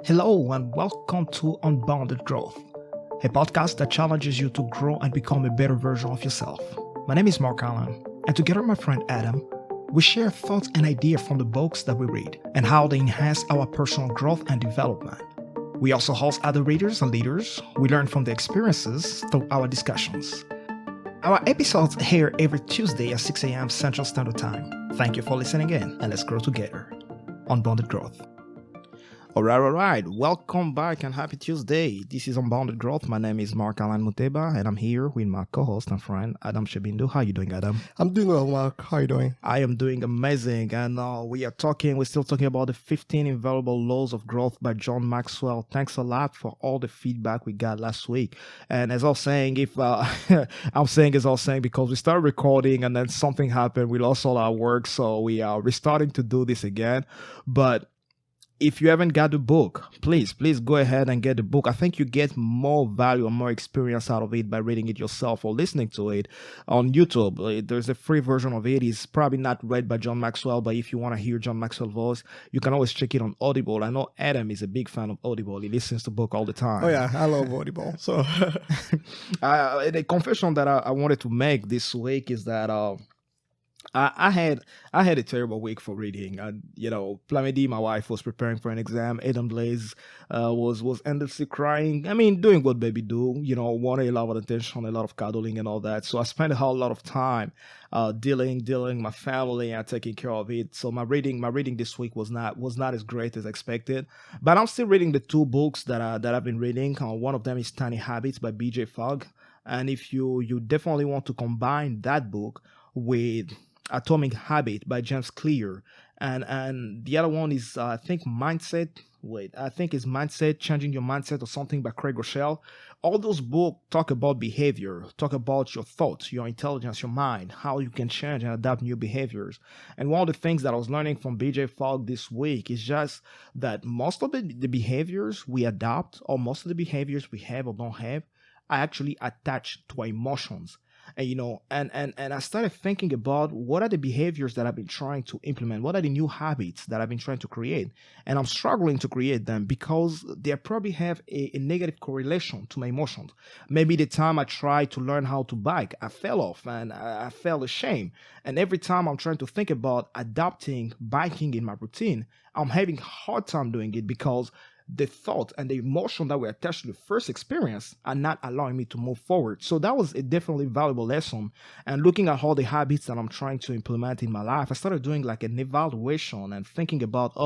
Hello and welcome to Unbounded Growth, a podcast that challenges you to grow and become a better version of yourself. My name is Mark Allen, and together with my friend Adam, we share thoughts and ideas from the books that we read and how they enhance our personal growth and development. We also host other readers and leaders. We learn from their experiences through our discussions. Our episodes air every Tuesday at 6 a.m. Central Standard Time. Thank you for listening in, and let's grow together. Unbounded Growth. All right. Welcome back and happy Tuesday. This is Unbounded Growth. My name is Mark Alan Muteba, and I'm here with my co-host and friend, Adam Shebindu. How you doing, Adam? I'm doing well, Mark. How are you doing? I am doing amazing. And we're still talking about the 15 Invaluable Laws of Growth by John Maxwell. Thanks a lot for all the feedback we got last week. And as I was saying, because we started recording and then something happened, we lost all our work. So we are restarting to do this again. But if you haven't got the book, please go ahead and get the book. I think you get more value and more experience out of it by reading it yourself or listening to it on YouTube. There's a free version of it. It's probably not read by John Maxwell, but if you want to hear John Maxwell's voice, you can always check it on Audible. I know Adam is a big fan of Audible. He listens to book all the time. Oh yeah, I love Audible. So the confession that I wanted to make this week is that I had a terrible week for reading. Plamedy, my wife, was preparing for an exam. Adam Blaze was endlessly crying. I mean, doing what baby do, wanting a lot of attention, a lot of cuddling and all that. So I spent a whole lot of time dealing with my family and taking care of it. So my reading this week was not as great as expected. But I'm still reading the two books that I've been reading. One of them is Tiny Habits by B.J. Fogg. And if you definitely want to combine that book with Atomic Habit by James Clear, and the other one is Mindset, Changing Your Mindset or something by Craig Rochelle. All those books talk about behavior, talk about your thoughts, your intelligence, your mind, how you can change and adapt new behaviors. And one of the things that I was learning from BJ Fogg this week is just that most of the behaviors we adopt, or most of the behaviors we have or don't have, are actually attached to our emotions. And I started thinking about what are the behaviors that I've been trying to implement? What are the new habits that I've been trying to create? And I'm struggling to create them because they probably have a negative correlation to my emotions. Maybe the time I tried to learn how to bike, I fell off and I felt ashamed. And every time I'm trying to think about adopting biking in my routine, I'm having a hard time doing it because the thought and the emotion that were attached to the first experience are not allowing me to move forward. So that was a definitely valuable lesson. And looking at all the habits that I'm trying to implement in my life, I started doing like an evaluation and thinking about,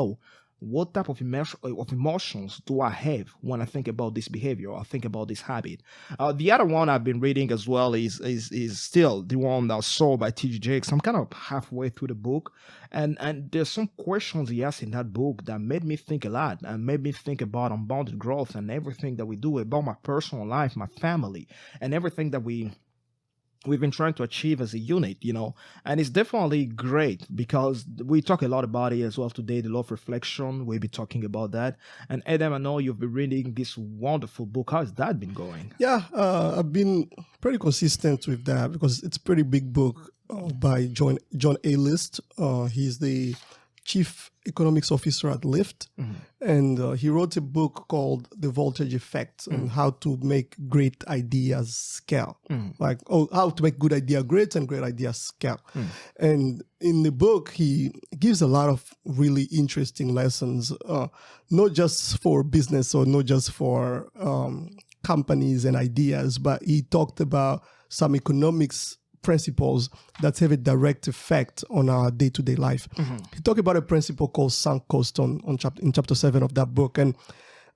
what type of emotions do I have when I think about this behavior or I think about this habit? The other one I've been reading as well is still the one that was Soul by T.D. Jakes. I'm kind of halfway through the book, and there's some questions he asked in that book that made me think a lot and made me think about unbounded growth and everything that we do, about my personal life, my family, and everything that we've been trying to achieve as a unit, and it's definitely great because we talk a lot about it as well today, the law of reflection. We'll be talking about that. And Adam, I know you've been reading this wonderful book. How has that been going? Yeah, I've been pretty consistent with that because it's a pretty big book by John A. List. He's the chief economics officer at Lyft. Mm-hmm. And he wrote a book called The Voltage Effect and how to make great ideas scale. How to make good idea great and great ideas scale. And in the book, he gives a lot of really interesting lessons, not just for business or not just for companies and ideas, but he talked about some economics principles that have a direct effect on our day-to-day life. He talked about a principle called Suncoast in chapter 7 of that book, and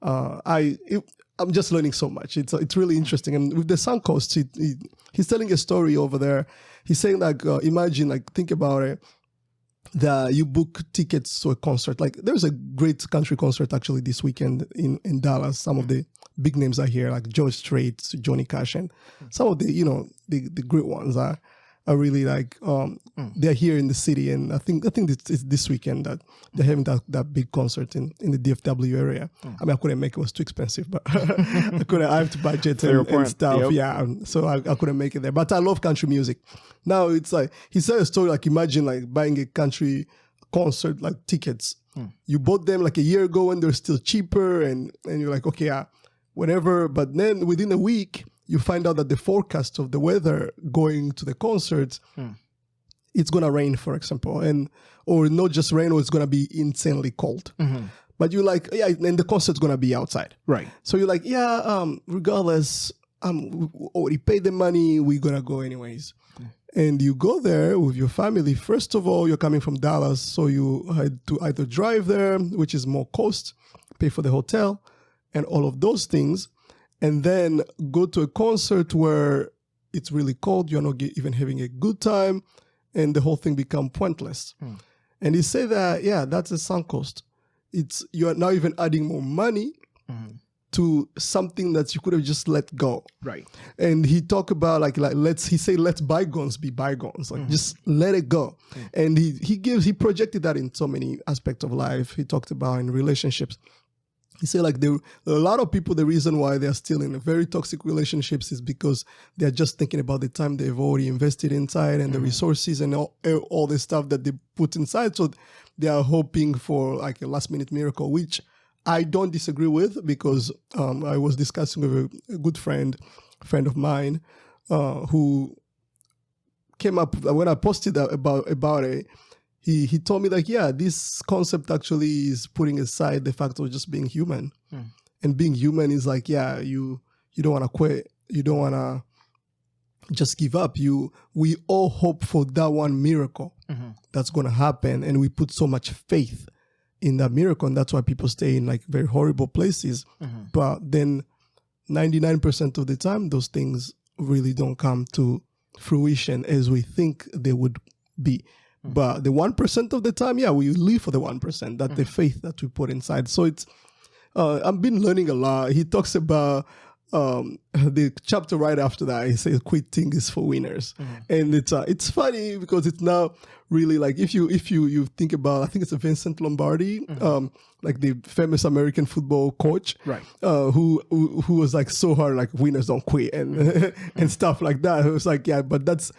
I'm just learning so much. It's really interesting. And with the Suncoast, he's telling a story over there. He's saying think about it, that you book tickets to a concert. Like there's a great country concert actually this weekend in Dallas. Some of the big names are here, like George Strait, Johnny Cash, and some of the the great ones are really they're here in the city. And I think it's this weekend that they're having that big concert in the DFW area. I mean, I couldn't make it; was too expensive, but I have to budget and stuff. Yep. Yeah, so I couldn't make it there. But I love country music. Now it's like he said a story like imagine like buying a country concert like tickets You bought them like a year ago and they're still cheaper, and you're like, okay, whatever. But then within a week, you find out that the forecast of the weather going to the concerts, it's gonna rain, for example, or not just rain, or it's gonna be insanely cold. But you're like, yeah, and the concert's gonna be outside, Right. So you're like, yeah, regardless, we already paid the money, we're gonna go anyways. And you go there with your family. First of all, you're coming from Dallas, so you had to either drive there, which is more cost, pay for the hotel, and all of those things, and then go to a concert where it's really cold, you're not even having a good time, and the whole thing become pointless. And he say that, yeah, that's a sunk cost. You are now even adding more money to something that you could have just let go. Right. And he talk about like let bygones be bygones. Like just let it go. And he projected that in so many aspects of life. He talked about in relationships. He said like a lot of people, the reason why they're still in very toxic relationships is because they're just thinking about the time they've already invested inside and the resources and all the stuff that they put inside. So they are hoping for like a last minute miracle, which I don't disagree with, because I was discussing with a good friend of mine who came up when I posted about it. He told me like, yeah, this concept actually is putting aside the fact of just being human. And being human is like, yeah, you don't want to quit. You don't want to just give up. We all hope for that one miracle that's going to happen. And we put so much faith in that miracle. And that's why people stay in like very horrible places. But then 99% of the time, those things really don't come to fruition as we think they would be. But the 1% of the time, yeah, we live for the 1%. That's the faith that we put inside. So it's, I've been learning a lot. He talks about the chapter right after that. He says, "Quitting is for winners," and it's funny because it's now really like if you think about, I think it's a Vincent Lombardi, like the famous American football coach, Right. Who was like so hard, like winners don't quit and and stuff like that. It was like, yeah, but that's.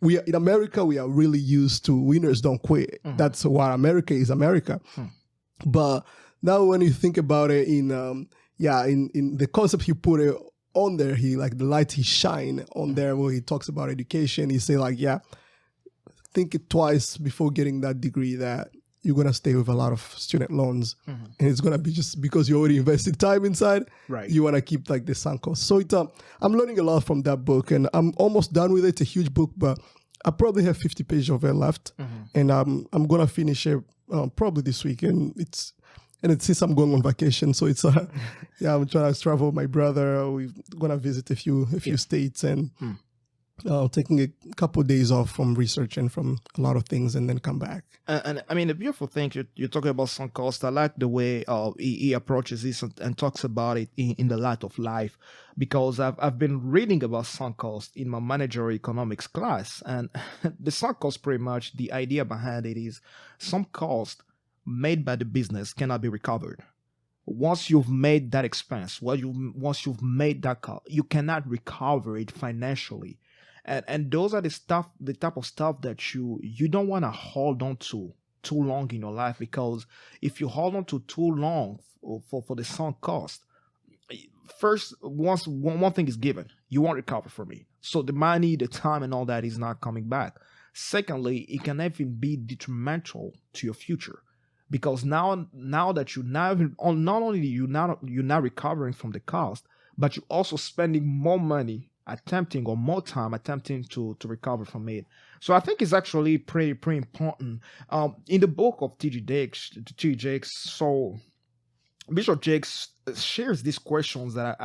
In America, we are really used to winners don't quit. That's what America is, America. But now when you think about it in the concept he put it on there, he like the light he shine on there where he talks about education. He say like, yeah, think it twice before getting that degree that you're going to stay with a lot of student loans. And it's going to be just because you already invested time inside. Right. You want to keep like the sunk cost. So I'm learning a lot from that book, and I'm almost done with it. It's a huge book, but I probably have 50 pages of it left. And I'm going to finish it probably this week. And since I'm going on vacation, so it's yeah, I'm trying to travel with my brother. We're going to visit a few states and taking a couple of days off from research and from a lot of things, and then come back. And I mean, the beautiful thing, you're talking about Suncoast. I like the way he approaches this and talks about it in the light of life, because I've been reading about Suncoast in my managerial economics class, and the Suncoast, pretty much the idea behind it is some cost made by the business cannot be recovered. Once you've made that expense, once you've made that cost, you cannot recover it financially. And those are the type of stuff that you don't want to hold on to too long in your life, because if you hold on to too long for the sunk cost, first, once one thing is given, you won't recover from it. So the money, the time, and all that is not coming back. Secondly, it can even be detrimental to your future, because now that not only you're not recovering from the cost, but you're also spending more money more time attempting to recover from it. So I think it's actually pretty important. In the book of T.J. Jakes, so Bishop Jakes shares these questions that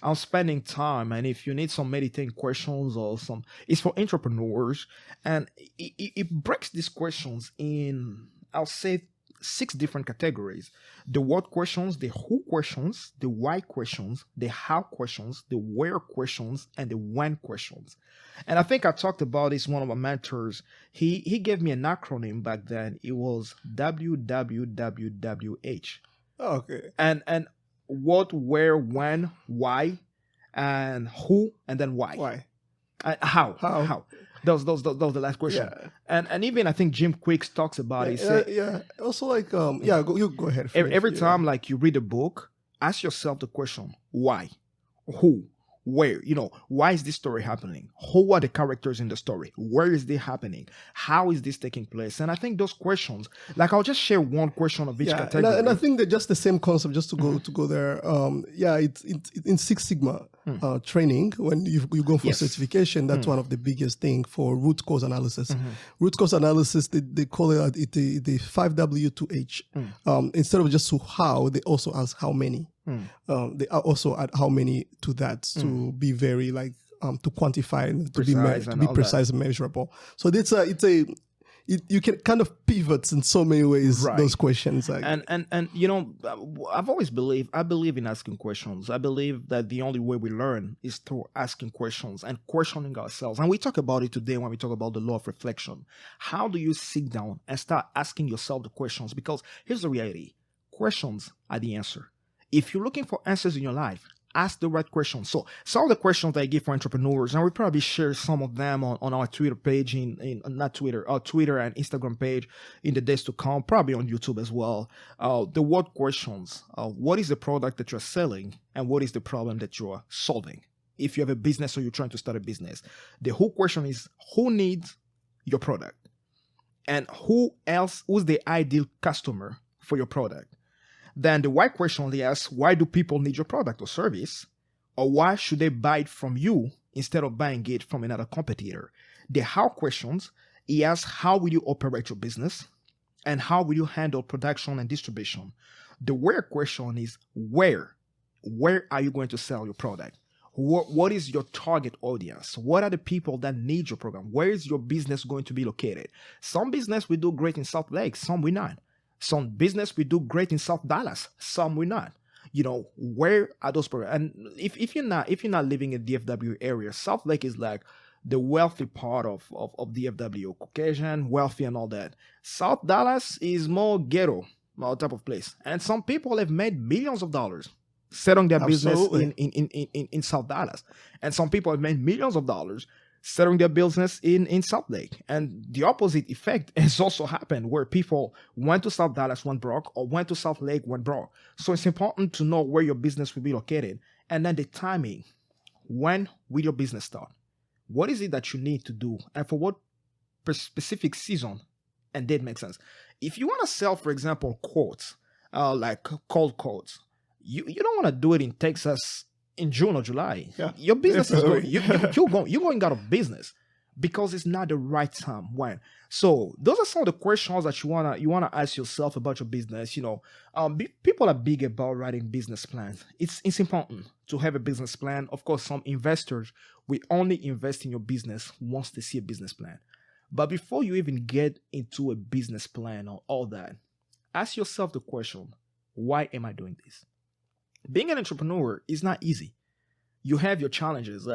I'm spending time, and if you need some meditating questions or it's for entrepreneurs, and it breaks these questions in, I'll say, 6 different categories: the what questions, the who questions, the why questions, the how questions, the where questions, and the when questions. And I think I talked about this, one of my mentors. He gave me an acronym back then. It was WWWH. Oh, okay. And what, where, when, why, and who, and then why. Why? How. That was the last question. Yeah. And even I think Jim Quick talks about it. He Yeah, said, yeah. Also, like, you go ahead. every finish. time like you read a book, ask yourself the question: why, who, where? Why is this story happening? Who are the characters in the story? Where is this happening? How is this taking place? And I think those questions, like I'll just share one question of each Yeah, category. and I think they're just the same concept. Just to go there. It's in Six Sigma training when you go for Yes. certification. That's one of the biggest thing for root cause analysis. Root cause analysis, they call it the 5W2H. Instead of just to how, they also ask how many. They are also add how many to that to be very like to quantify and to Precise and be all precise and measurable. So you can kind of pivot in so many ways. Right. Those questions, like, And I've always I believe in asking questions. I believe that the only way we learn is through asking questions and questioning ourselves. And we talk about it today when we talk about the law of reflection. How do you sit down and start asking yourself the questions? Because here's the reality: questions are the answer. If you're looking for answers in your life, ask the right questions. So some of the questions that I give for entrepreneurs, and we probably share some of them on our Twitter page, our Twitter and Instagram page in the days to come, probably on YouTube as well. The what questions: what is the product that you're selling, and what is the problem that you're solving? If you have a business or you're trying to start a business, the whole question is: who needs your product, and who's the ideal customer for your product? Then the why question only asks, why do people need your product or service? Or why should they buy it from you instead of buying it from another competitor? The how questions, he asks, how will you operate your business? And how will you handle production and distribution? The where question is, where are you going to sell your product? What is your target audience? What are the people that need your program? Where is your business going to be located? Some business we do great in Salt Lake, some we not. Some business we do great in South Dallas, some we not. Where are those programs? And if you're not living in DFW area, South Lake is like the wealthy part of DFW, Caucasian, wealthy and all that. South Dallas is more ghetto, type of place. And some people have made millions of dollars setting their Absolutely. business in South Dallas. And some people have made millions of dollars setting their business in South Lake. And the opposite effect has also happened where people went to South Dallas, went broke, or went to South Lake, went broke. So it's important to know where your business will be located. And then the timing. When will your business start? What is it that you need to do? And for what specific season and date makes sense? If you want to sell, for example, quotes, like cold quotes, you don't want to do it in Texas in June or July. Yeah, your business definitely. is you're going out of business because it's not the right time. When? So those are some of the questions that you wanna ask yourself about your business. People are big about writing business plans. It's important to have a business plan. Of course, some investors will only invest in your business once they see a business plan. But before you even get into a business plan or all that, ask yourself the question: why am I doing this? Being an entrepreneur is not easy. You have your challenges.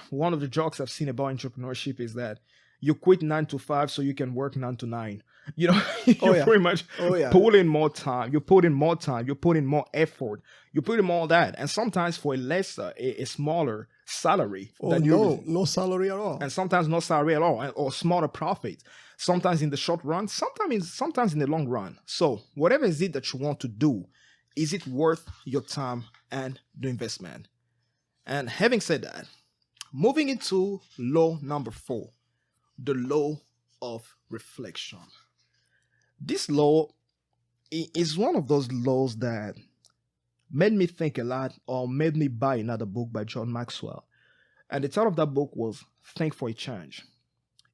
One of the jokes I've seen about entrepreneurship is that you quit 9 to 5 so you can work 9 to 9. You pretty much put in more time. You put in more time. You put in more effort. You put in more that. And sometimes for a smaller salary. No salary at all. And sometimes no salary at all, or smaller profits. Sometimes in the short run, sometimes in the long run. So whatever is it that you want to do, is it worth your time and the investment? And having said that, moving into law number 4, the law of reflection. This law is one of those laws that made me think a lot, or made me buy another book by John Maxwell. And the title of that book was Think for a Change.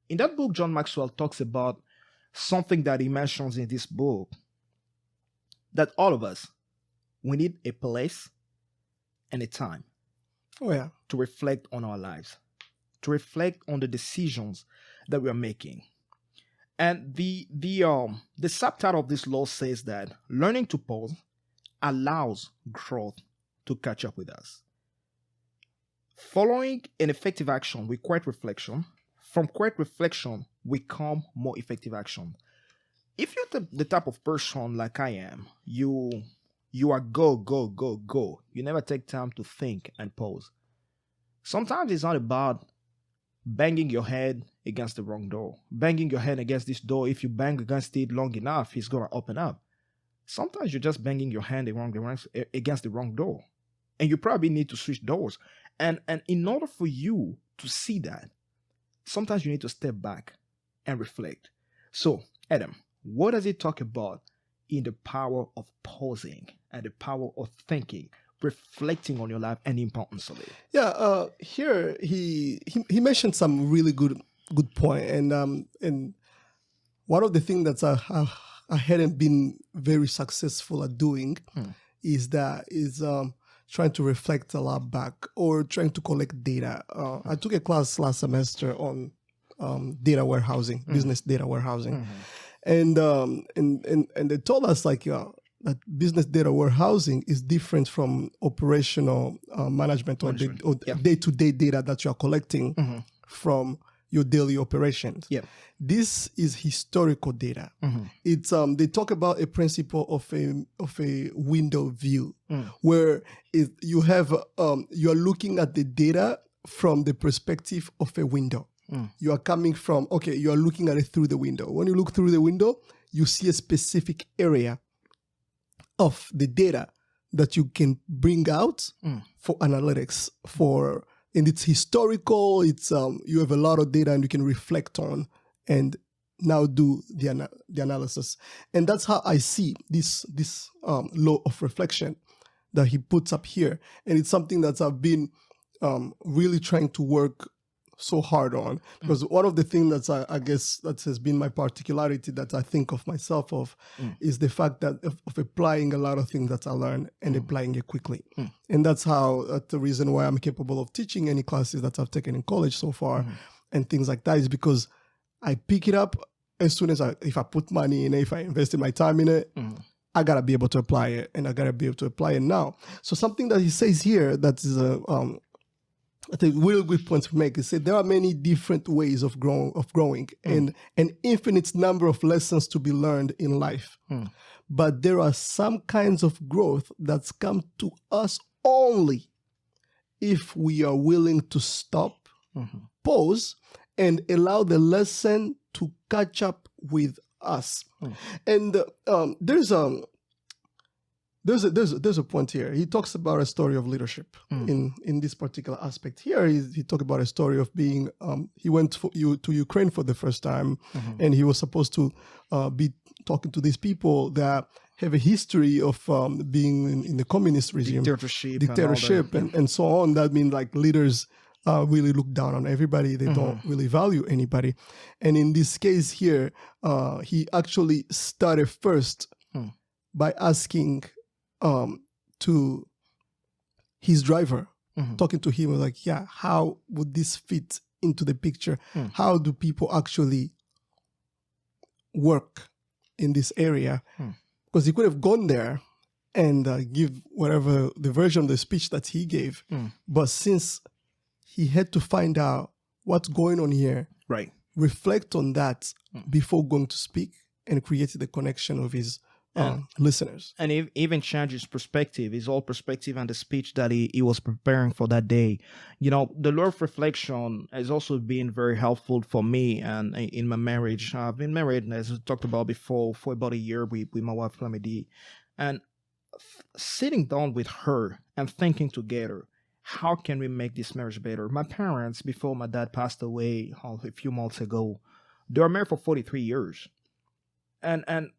In that book, John Maxwell talks about something that he mentions in this book, that all of us, we need a place and a time to reflect on our lives, to reflect on the decisions that we are making. And the subtitle of this law says that learning to pause allows growth to catch up with us. Following an effective action with quiet reflection, from quiet reflection we come more effective action. If you're the type of person like I am, you are go, go, go, go. You never take time to think and pause. Sometimes it's not about banging your head against the wrong door. Banging your head against this door, if you bang against it long enough, it's going to open up. Sometimes you're just banging your hand against the wrong door. And you probably need to switch doors. And in order for you to see that, sometimes you need to step back and reflect. So, Adam, what does it talk about in the power of pausing and the power of thinking, reflecting on your life and the importance of it? Yeah, here he mentioned some really good point, and one of the things that I hadn't been very successful at doing is trying to reflect a lot back or trying to collect data. I took a class last semester on data warehousing, business data warehousing, and they told us that business data warehousing is different from operational management or day-to-day data that you are collecting from your daily operations. Yeah. This is historical data. It's they talk about a principle of a window view, where you are looking at the data from the perspective of a window. You are coming from, you are looking at it through the window. When you look through the window, you see a specific area of the data that you can bring out for analytics, and it's historical. It's you have a lot of data and you can reflect on and now do the analysis. And that's how I see this law of reflection that he puts up here. And it's something that I've been really trying to work so hard on, because one of the things that I guess that has been my particularity that I think of myself is the fact that of applying a lot of things that I learn and applying it quickly. And that's the reason why I'm capable of teaching any classes that I've taken in college so far and things like that, is because I pick it up as soon as if I put money in it, if I invested my time in it, I gotta be able to apply it, and I gotta be able to apply it now. So something that he says here that is I think real good point to make is that there are many different ways of growing and an infinite number of lessons to be learned in life. But there are some kinds of growth that's come to us only if we are willing to stop, pause, and allow the lesson to catch up with us. And there's a point here. He talks about a story of leadership in this particular aspect. Here, he talked about a story of being. He went to Ukraine for the first time, and he was supposed to be talking to these people that have a history of being in the communist regime, dictatorship, and so on. That means like leaders really look down on everybody. They don't really value anybody. And in this case here, he actually started first by asking to his driver, talking to him, like, how would this fit into the picture? How do people actually work in this area? Because he could have gone there and give whatever the version of the speech that he gave. But since he had to find out what's going on here, reflect on that before going to speak, and create the connection with his listeners. And even change his perspective, his whole perspective and the speech that he was preparing for that day. You know, the law of reflection has also been very helpful for me and in my marriage. I've been married, as we talked about before, for about a year with my wife, Flamedy. And sitting down with her and thinking together, how can we make this marriage better? My parents, before my dad passed away a few months ago, they were married for 43 years. And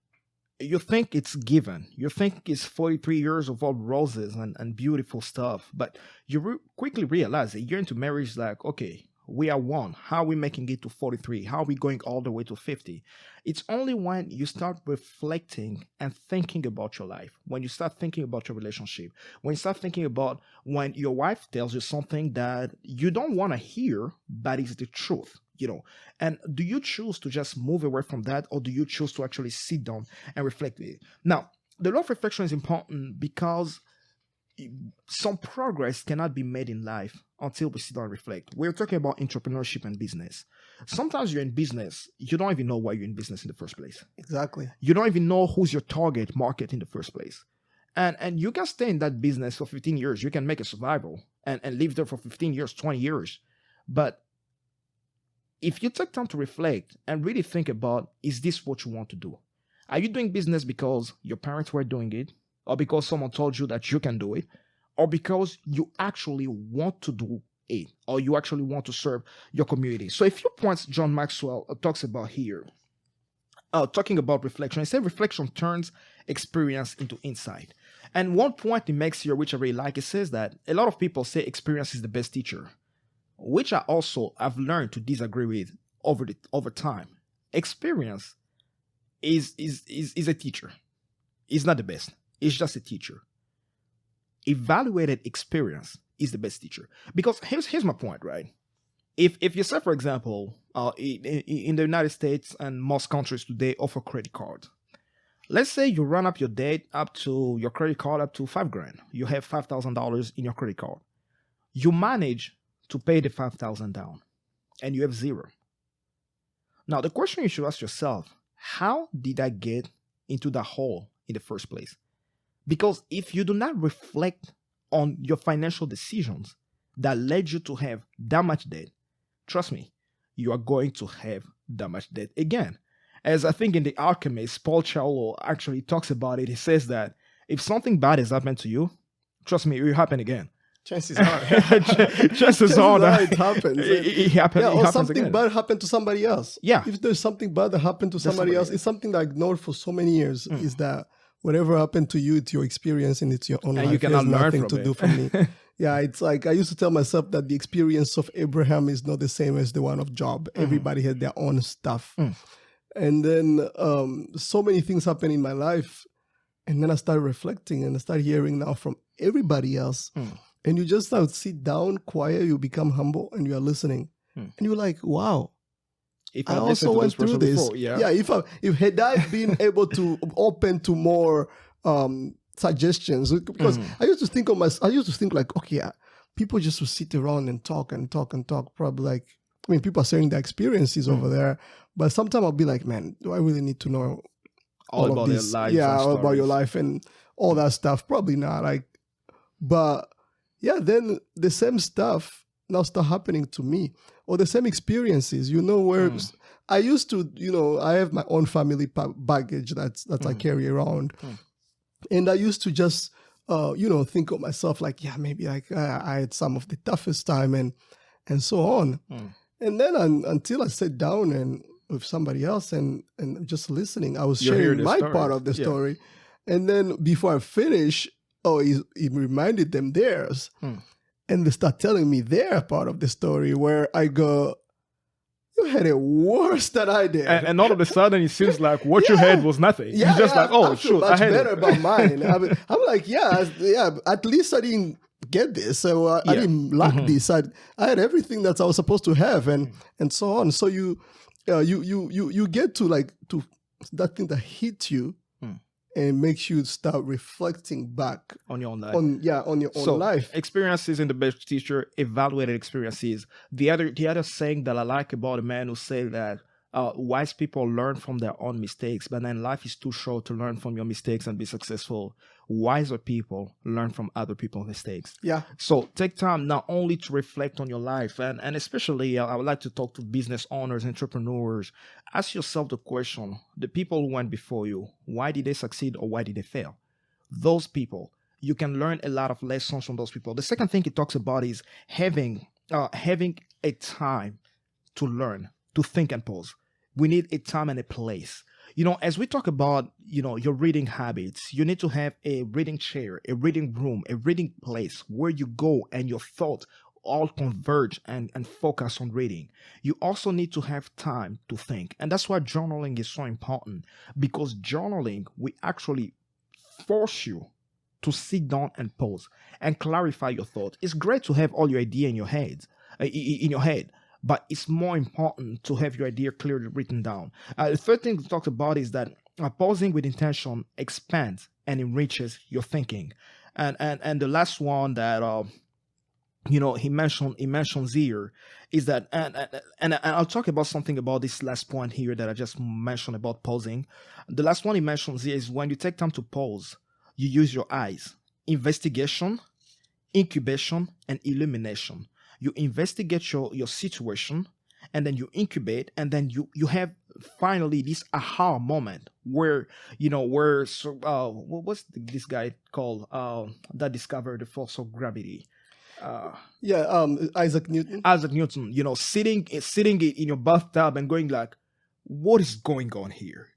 you think it's given. You think it's 43 years of all roses and beautiful stuff. But you quickly realize a year into marriage, like, okay, we are one. How are we making it to 43? How are we going all the way to 50? It's only when you start reflecting and thinking about your life, when you start thinking about your relationship, when you start thinking about when your wife tells you something that you don't want to hear, but it's the truth. You know, and do you choose to just move away from that, or do you choose to actually sit down and reflect with it? Now, the law of reflection is important because some progress cannot be made in life until we sit down and reflect. We're talking about entrepreneurship and business. Sometimes you're in business, you don't even know why you're in business in the first place. Exactly. You don't even know who's your target market in the first place. And you can stay in that business for 15 years. You can make a survival and live there for 15 years, 20 years. But if you take time to reflect and really think about, is this what you want to do? Are you doing business because your parents were doing it, or because someone told you that you can do it, or because you actually want to do it, or you actually want to serve your community? So a few points John Maxwell talks about here, talking about reflection. He said reflection turns experience into insight. And one point he makes here, which I really like, it says that a lot of people say experience is the best teacher, which I also have learned to disagree with over time. Experience is a teacher. It's not the best. It's just a teacher. Evaluated experience is the best teacher. Because here's my point, right? If you say, for example, in the United States and most countries today offer credit cards. Let's say you run up your debt up to your credit card up to $5,000. You have $5,000 in your credit card. You manage to pay the 5,000 down, and you have zero. Now the question you should ask yourself: how did I get into that hole in the first place? Because if you do not reflect on your financial decisions that led you to have that much debt, trust me, you are going to have that much debt again. As I think in The Alchemist, Paul Coelho actually talks about it. He says that if something bad has happened to you, trust me, it will happen again. Chances are. Chances are that it happens. It happens. Yeah, It or happens something again. bad happened to somebody else. Yeah. If there's something bad that happened to somebody else, it's something that I ignored for so many years. Is that whatever happened to you, it's your experience and it's your own And life. you cannot It has learn nothing from to it. do for me. Yeah, it's like I used to tell myself that the experience of Abraham is not the same as the one of Job. Everybody had their own stuff. And then so many things happen in my life. And then I started reflecting and I started hearing now from everybody else. And you just now sit down, quiet, you become humble, and you are listening. And you're like, wow, If I I've also listened to went through person this. before, yeah. If had I been able to open to more suggestions, because I used to think of myself, I used to think like, okay, people just would sit around and talk and talk and talk. Probably like, I mean, people are sharing their experiences over there, but sometimes I'll be like, man, do I really need to know all about of their this? lives Yeah, and all about your stories. life and all that stuff. Probably not. Like, but yeah, then the same stuff now start happening to me, or the same experiences. Where I used to, I have my own family baggage that I carry around, and I used to just, think of myself like, yeah, maybe like I had some of the toughest time and so on, and then until I sat down and with somebody else and just listening, I was You hear sharing the my stories. part of the Yeah. story, and then before I finish. Oh, he reminded them theirs. And they start telling me their part of the story where I go, you had it worse than I did. And all of a sudden, it seems like what you had was nothing. Yeah, You're just like, oh, I feel shoot, much I had better it. about mine. I'm like, at least I didn't get this. So I Yeah. didn't lack this. I had everything that I was supposed to have and so on. So you get to that thing that hits you and makes you start reflecting back On your own life. on your own life. Experiences in the best teacher, evaluated experiences. The other saying that I like about a man who say that wise people learn from their own mistakes, but then life is too short to learn from your mistakes and be successful. Wiser people learn from other people's mistakes. Yeah. So take time not only to reflect on your life, and especially I would like to talk to business owners, entrepreneurs. Ask yourself the question: the people who went before you, why did they succeed or why did they fail? Those people, you can learn a lot of lessons from those people. The second thing he talks about is having a time to learn, to think and pause. We need a time and a place. As we talk about, your reading habits, you need to have a reading chair, a reading room, a reading place where you go and your thoughts all converge and focus on reading. You also need to have time to think. And that's why journaling is so important, because journaling will actually force you to sit down and pause and clarify your thoughts. It's great to have all your idea in your head, but it's more important to have your idea clearly written down. The third thing to talk about is that pausing with intention expands and enriches your thinking. And the last one that he mentions here is that, and I'll talk about something about this last point here that I just mentioned about pausing. The last one he mentions here is when you take time to pause, you use your eyes. Investigation, incubation, and illumination. You investigate your situation, and then you incubate, and then you have finally this aha moment where what's this guy called that discovered the force of gravity. Isaac Newton. Isaac Newton, sitting in your bathtub and going like, what is going on here?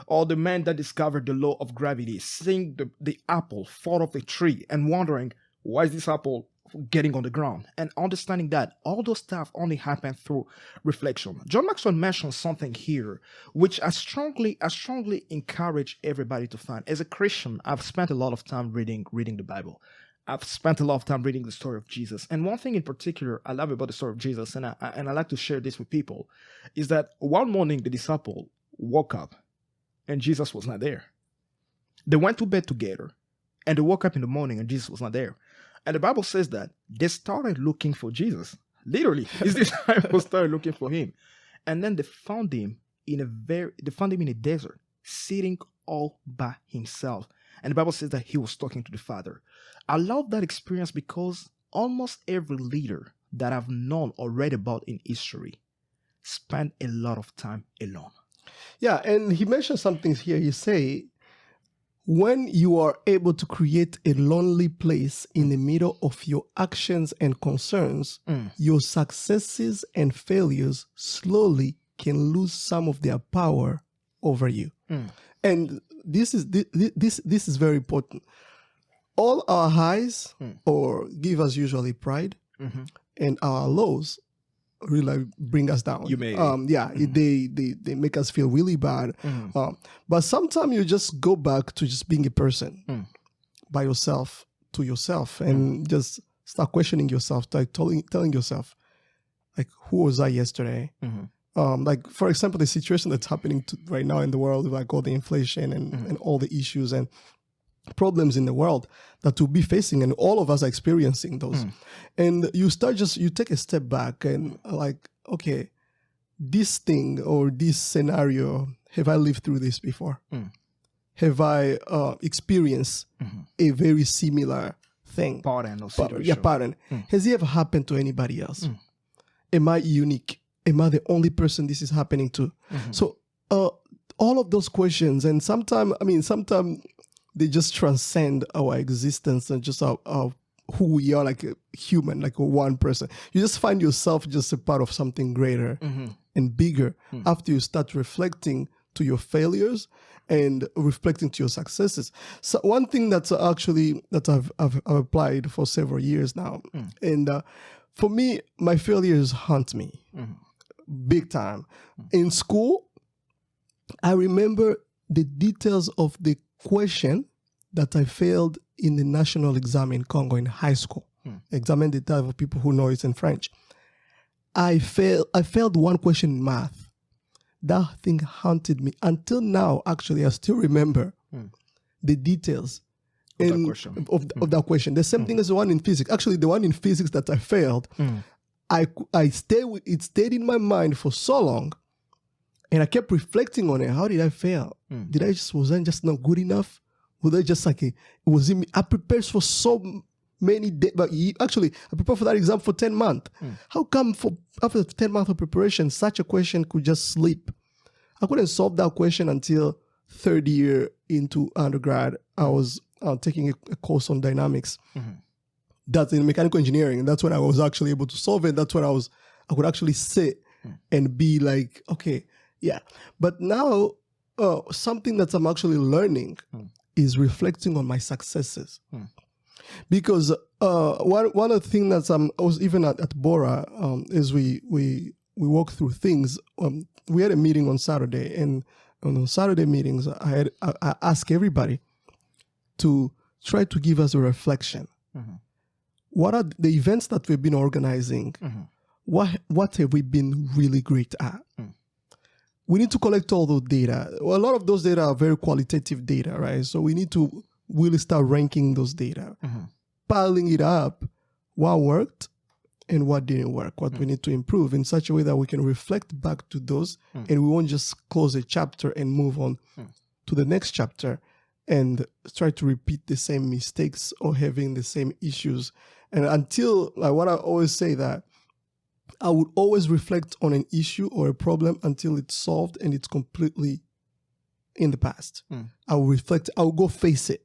Or the man that discovered the law of gravity, seeing the apple fall off a tree and wondering, why is this apple getting on the ground? And understanding that all those stuff only happen through reflection. John Maxwell mentioned something here, which I strongly encourage everybody to find. As a Christian, I've spent a lot of time reading the Bible. I've spent a lot of time reading the story of Jesus. And one thing in particular I love about the story of Jesus, and I like to share this with people, is that one morning the disciple woke up and Jesus was not there. They went to bed together and they woke up in the morning and Jesus was not there. And the Bible says that they started looking for Jesus. Literally, his disciples started looking for him. And then they found him in a desert, sitting all by himself. And the Bible says that he was talking to the Father. I love that experience because almost every leader that I've known or read about in history spent a lot of time alone. Yeah, and he mentioned something here. He say, when you are able to create a lonely place in the middle of your actions and concerns, your successes and failures slowly can lose some of their power over you. And this is very important. All our highs or give us usually pride, and our lows really bring us down. They make us feel really bad. But sometimes you just go back to just being a person by yourself, to yourself, and just start questioning yourself, like telling yourself, like, who was I yesterday? Like, for example, the situation that's happening right now in the world, like all the inflation and all the issues and problems in the world that we'll be facing, and all of us are experiencing those. And you take a step back and like, okay, this thing or this scenario, have I lived through this before? Have I experienced a very similar thing? Pattern or situation. Pattern. Has it ever happened to anybody else? Am I unique? Am I the only person this is happening to? So all of those questions, and sometimes they just transcend our existence and just our who we are, like a human, like a one person. You just find yourself just a part of something greater and bigger after you start reflecting to your failures and reflecting to your successes. So one thing that's actually that I've applied for several years now, and for me, my failures haunt me big time. In school, I remember the details of the question that I failed in the national exam in Congo in high school. Examen d'état for people who know it's in French. I failed one question in math. That thing haunted me until now. Actually, I still remember the details of that question. The same thing as the one in physics. Actually, the one in physics that I failed, it stayed in my mind for so long. And I kept reflecting on it. How did I fail? Was I just not good enough? Was I just like, I prepared for so many days, but actually, I prepared for that exam for 10 months. How come after 10 months of preparation, such a question could just slip? I couldn't solve that question until third year into undergrad. I was taking a course on dynamics. That's in mechanical engineering. And that's when I was actually able to solve it. That's when I could actually sit and be like, okay, yeah. But now, something that I'm actually learning is reflecting on my successes. Because one of the things that I was even at Bora, is we walk through things. We had a meeting on Saturday, and on the Saturday meetings, I asked everybody to try to give us a reflection. What are the events that we've been organizing? What have we been really great at? We need to collect all those data. Well, a lot of those data are very qualitative data, right? So we need to really start ranking those data, piling it up, what worked and what didn't work, what we need to improve in such a way that we can reflect back to those and we won't just close a chapter and move on to the next chapter and try to repeat the same mistakes or having the same issues. And until, like what I always say, that I would always reflect on an issue or a problem until it's solved and it's completely in the past. I will reflect. I will go face it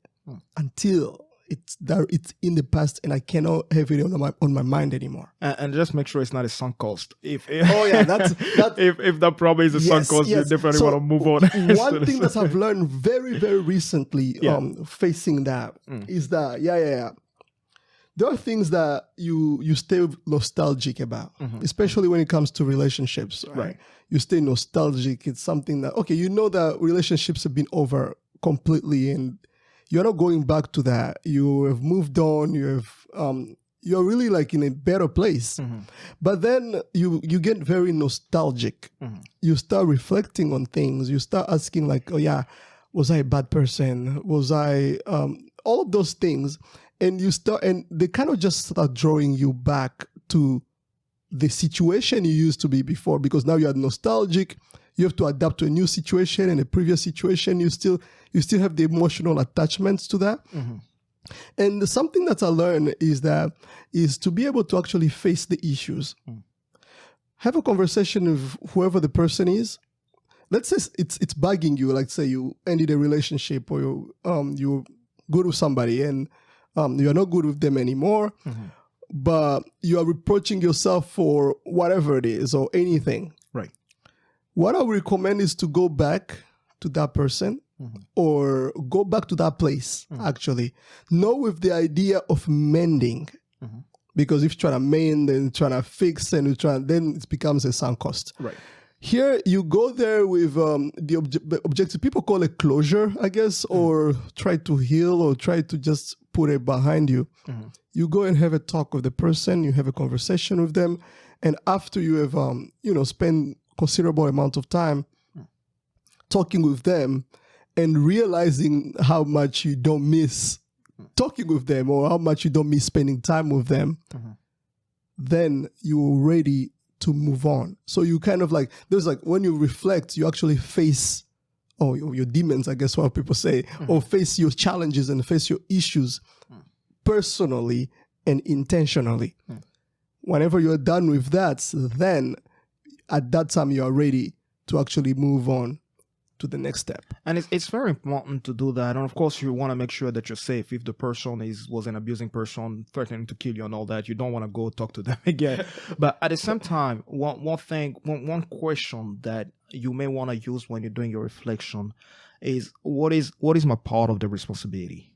until it's there. It's in the past, and I cannot have it on my mind anymore. And just make sure it's not a Suncoast. Oh yeah, that's if that problem is a Suncoast, you definitely want to move on. One thing that I've learned very, very recently, facing that is that there are things that you stay nostalgic about, especially when it comes to relationships. Right? You stay nostalgic. It's something that that relationships have been over completely, and you're not going back to that. You have moved on. You're really like in a better place. But then you get very nostalgic. You start reflecting on things. You start asking like, was I a bad person? Was I all of those things? And they kind of just start drawing you back to the situation you used to be before, because now you're nostalgic. You have to adapt to a new situation, and a previous situation, you still have the emotional attachments to that. And something that I learned is to be able to actually face the issues. Have a conversation with whoever the person is. Let's say it's bugging you. Like say you ended a relationship, or you go to somebody and you're not good with them anymore, but you are reproaching yourself for whatever it is or anything. Right. What I would recommend is to go back to that person or go back to that place, actually. Not with the idea of mending. Because if you're trying to mend and trying to fix and then it becomes a sunk cost. Right. Here, you go there with the objective. People call it closure, I guess, or try to heal or try to just put it behind you. You go and have a talk with the person. You have a conversation with them. And after you have, spent considerable amount of time talking with them and realizing how much you don't miss talking with them or how much you don't miss spending time with them, then you're ready to move on. So you kind of when you reflect, you actually face your demons, I guess what people say, or face your challenges and face your issues personally and intentionally. Whenever you're done with that, then at that time you are ready to actually move on to the next step. And it's very important to do that. And of course, you want to make sure that you're safe. If the person was an abusing person, threatening to kill you and all that, you don't want to go talk to them again. But at the same time, one question that you may want to use when you're doing your reflection is, what is my part of the responsibility?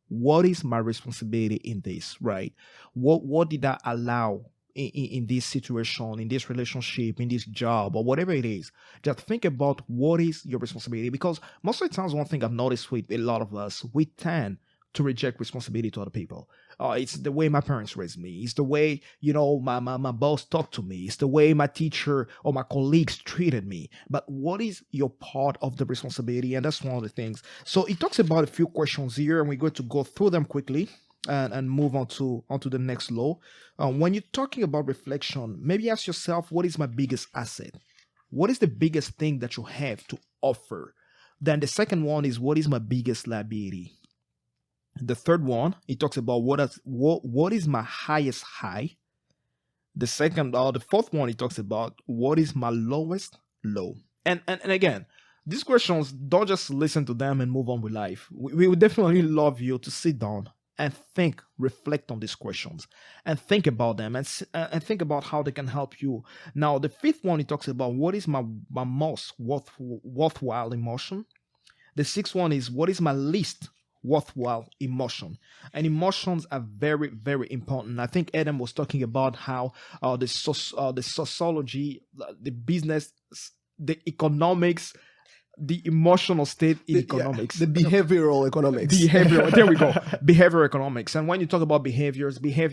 What is my responsibility in this, right? What did I allow in this situation, in this relationship, in this job, or whatever it is? Just think about what is your responsibility. Because most of the times, one thing I've noticed with a lot of us, we tend to reject responsibility to other people. It's the way my parents raised me. It's the way, my boss talked to me. It's the way my teacher or my colleagues treated me. But what is your part of the responsibility? And that's one of the things. So it talks about a few questions here, and we're going to go through them quickly and move on to the next law. When you're talking about reflection, maybe ask yourself, what is my biggest asset? What is the biggest thing that you have to offer? Then the second one is, what is my biggest liability? The third one, it talks about what is my highest high. The fourth one, it talks about what is my lowest low. And again, these questions, don't just listen to them and move on with life. We would definitely love you to sit down and reflect on these questions and think about them and think about how they can help you. Now, the fifth one, it talks about what is my most worthwhile emotion. The sixth one is, what is my least worthwhile emotion? And emotions are very, very important. I think Adam was talking about how the sociology, the business, the economics, the emotional state in economics. The behavioral economics. There we go. Behavioral economics. And when you talk about behavior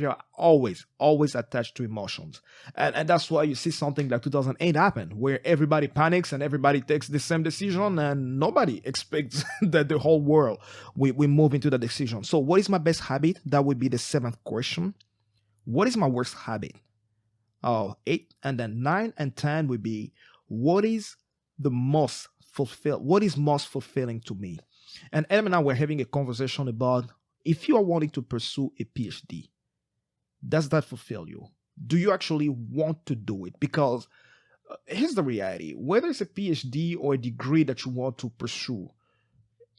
are always attached to emotions. And that's why you see something like 2008 happen, where everybody panics and everybody takes the same decision, and nobody expects that the whole world we move into that decision. So what is my best habit? That would be the seventh question. What is my worst habit? 8, and then 9 and 10 would be, what is most fulfilling to me? And Adam and I were having a conversation about, if you are wanting to pursue a PhD, does that fulfill you? Do you actually want to do it? Because here's the reality: whether it's a PhD or a degree that you want to pursue,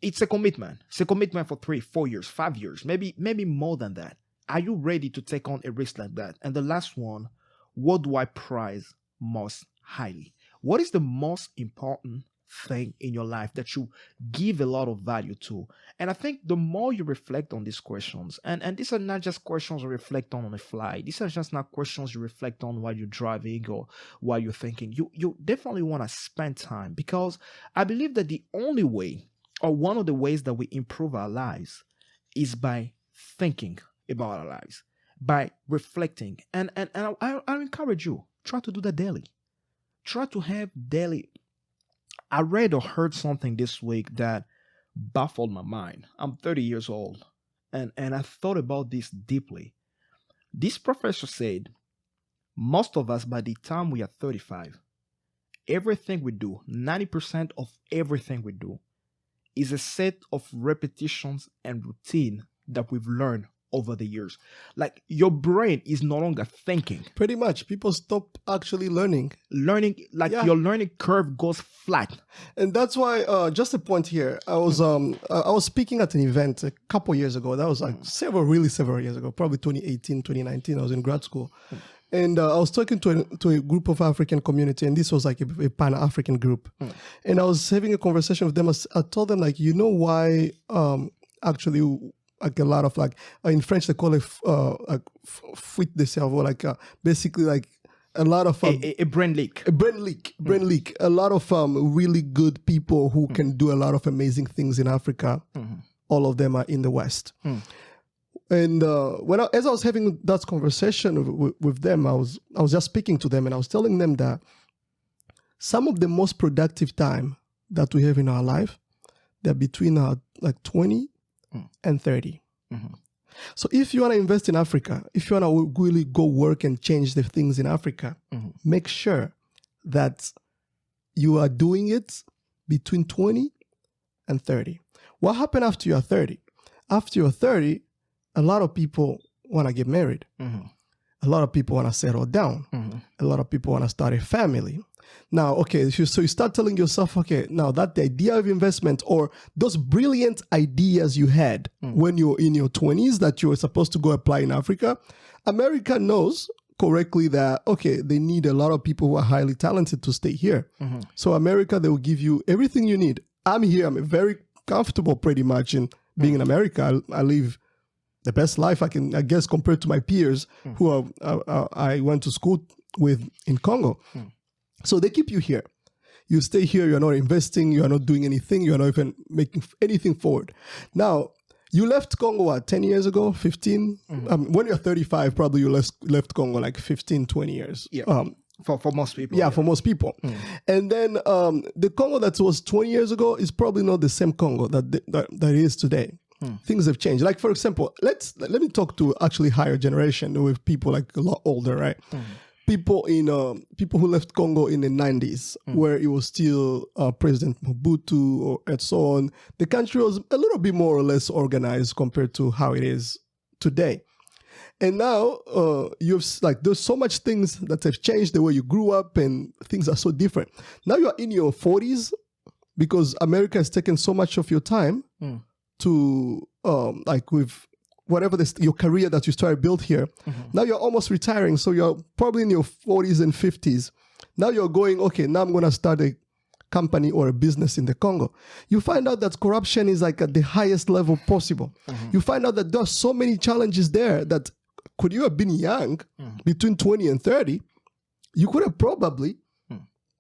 it's a commitment. It's a commitment for 3, 4 years, 5 years, maybe more than that. Are you ready to take on a risk like that? And the last one, what do I prize most highly? What is the most important thing in your life that you give a lot of value to? And I think the more you reflect on these questions, and these are not just questions you reflect on the fly. These are just not questions you reflect on while you're driving or while you're thinking. You definitely want to spend time, because I believe that the only way, or one of the ways that we improve our lives, is by thinking about our lives, by reflecting. And I encourage you, try to do that daily. Try to have daily. I read or heard something this week that baffled my mind. I'm 30 years old, and I thought about this deeply. This professor said, most of us, by the time we are 35, everything we do, 90% of everything we do, is a set of repetitions and routine that we've learned over the years. Like, your brain is no longer thinking. Pretty much, people stop actually learning. Your learning curve goes flat. And that's why, just a point here, I was speaking at an event a couple years ago. That was like several years ago, probably 2018, 2019. I was in grad school. And I was talking to a group of African community, and this was like a Pan-African group. And I was having a conversation with them. I told them, like, you know why actually, like, a lot of, like, in French they call it fuite de cerveau, like basically like a lot of a brain leak. Brain leak. A lot of really good people who can do a lot of amazing things in Africa. All of them are in the West. And as I was having that conversation with them, I was just speaking to them, and I was telling them that some of the most productive time that we have in our life, they're between like 20 and 30. So if you want to invest in Africa, if you want to really go work and change the things in Africa, make sure that you are doing it between 20 and 30. What happened after you're 30? After you're 30, a lot of people want to get married. A lot of people want to settle down. A lot of people want to start a family. Now, okay, so you start telling yourself, okay, now that the idea of investment or those brilliant ideas you had when you were in your 20s that you were supposed to go apply in Africa, America knows correctly that, okay, they need a lot of people who are highly talented to stay here. So America, they will give you everything you need. I'm here. I'm very comfortable pretty much in being in America. I live the best life I can, I guess, compared to my peers who I went to school with in Congo. So they keep you here. You stay here, you're not investing, you're not doing anything, you're not even making anything forward. Now, you left Congo, what, 10 years ago, 15? When you're 35, probably you left Congo like 15, 20 years. Yeah. For most people. Yeah, for most people. And then the Congo that was 20 years ago is probably not the same Congo that is today. Things have changed. Like, for example, let me talk to actually higher generation with people like a lot older, right? People who left Congo in the 90s, where it was still President Mobutu and so on. The country was a little bit more or less organized compared to how it is today. And now there's so much things that have changed the way you grew up, and things are so different. Now you are in your 40s because America has taken so much of your time to like with whatever your career that you started built here. Now you're almost retiring, so you're probably in your 40s and 50s. Now you're going, okay, now I'm going to start a company or a business in the Congo. You find out that corruption is like at the highest level possible. You find out that there are so many challenges there that could you have been young, between 20 and 30, you could have probably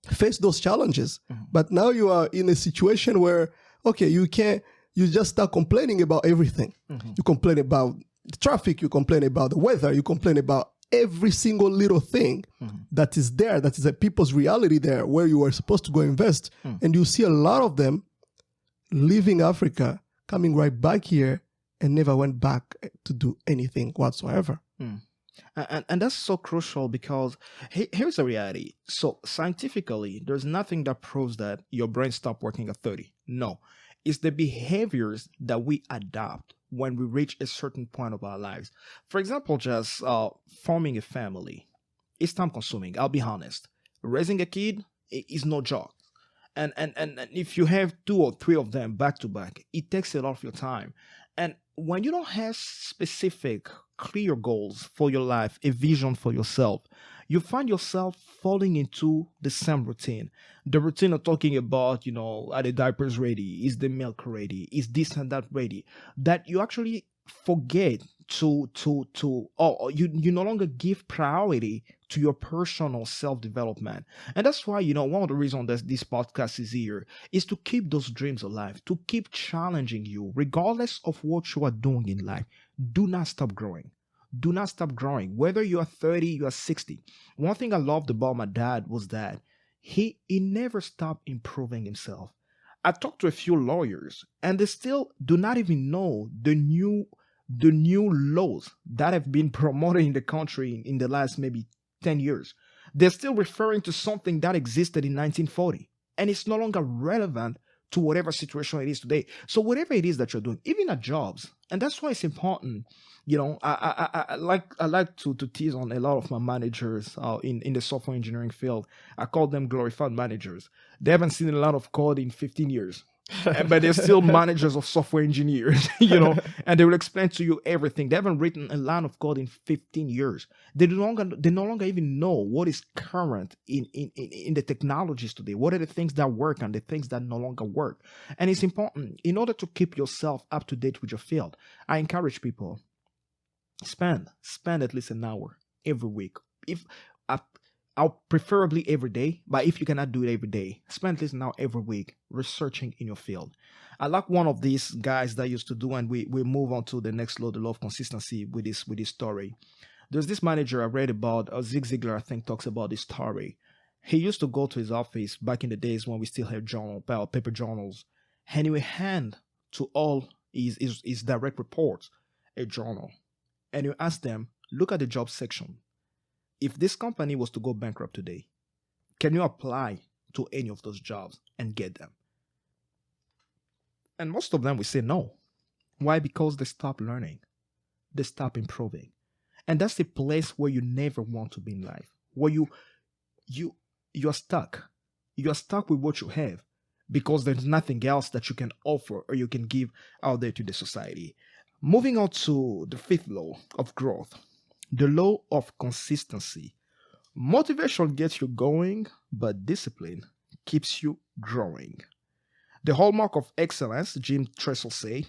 faced those challenges. But now you are in a situation where, okay, you just start complaining about everything. You complain about the traffic, you complain about the weather, you complain about every single little thing that is there, that is a people's reality there, where you are supposed to go invest. And you see a lot of them leaving Africa, coming right back here, and never went back to do anything whatsoever. And that's so crucial, because here's the reality. So scientifically, there's nothing that proves that your brain stopped working at 30. No. It's the behaviors that we adopt when we reach a certain point of our lives. For example, just forming a family. It's time consuming. I'll be honest. Raising a kid is no joke. And if you have two or three of them back to back, it takes a lot of your time. And when you don't have specific, clear goals for your life, a vision for yourself, you find yourself falling into the same routine. The routine of talking about, are the diapers ready? Is the milk ready? Is this and that ready? That you actually forget or you no longer give priority to your personal self-development. And that's why, one of the reasons that this podcast is here is to keep those dreams alive, to keep challenging you regardless of what you are doing in life. Do not stop growing. Do not stop growing. Whether you are 30, you are 60. One thing I loved about my dad was that he never stopped improving himself. I talked to a few lawyers and they still do not even know the new laws that have been promoted in the country in the last maybe 10 years. They're still referring to something that existed in 1940 and it's no longer relevant to whatever situation it is today. So whatever it is that you're doing, even at jobs, and that's why it's important. I like to tease on a lot of my managers in the software engineering field. I call them glorified managers. They haven't seen a lot of code in 15 years. But they're still managers of software engineers, and they will explain to you everything. They haven't written a line of code in 15 years. They no longer even know what is current in the technologies today. What are the things that work and the things that no longer work? And it's important in order to keep yourself up to date with your field. I encourage people, spend at least an hour every week. If I'll preferably every day, but if you cannot do it every day, spend at least an hour every week researching in your field. I like one of these guys that used to do, and we move on to the next law, the law of consistency with this story. There's this manager I read about, Zig Ziglar, I think, talks about this story. He used to go to his office back in the days when we still had paper journals, and he would hand to all his direct reports a journal, and you ask them, look at the job section. If this company was to go bankrupt today, can you apply to any of those jobs and get them? And most of them will say no. Why? Because they stop learning. They stop improving. And that's the place where you never want to be in life, where you're stuck. You're stuck with what you have because there's nothing else that you can offer or you can give out there to the society. Moving on to the fifth law of growth. The law of consistency. Motivation gets you going, but discipline keeps you growing. The hallmark of excellence, Jim Tressel say,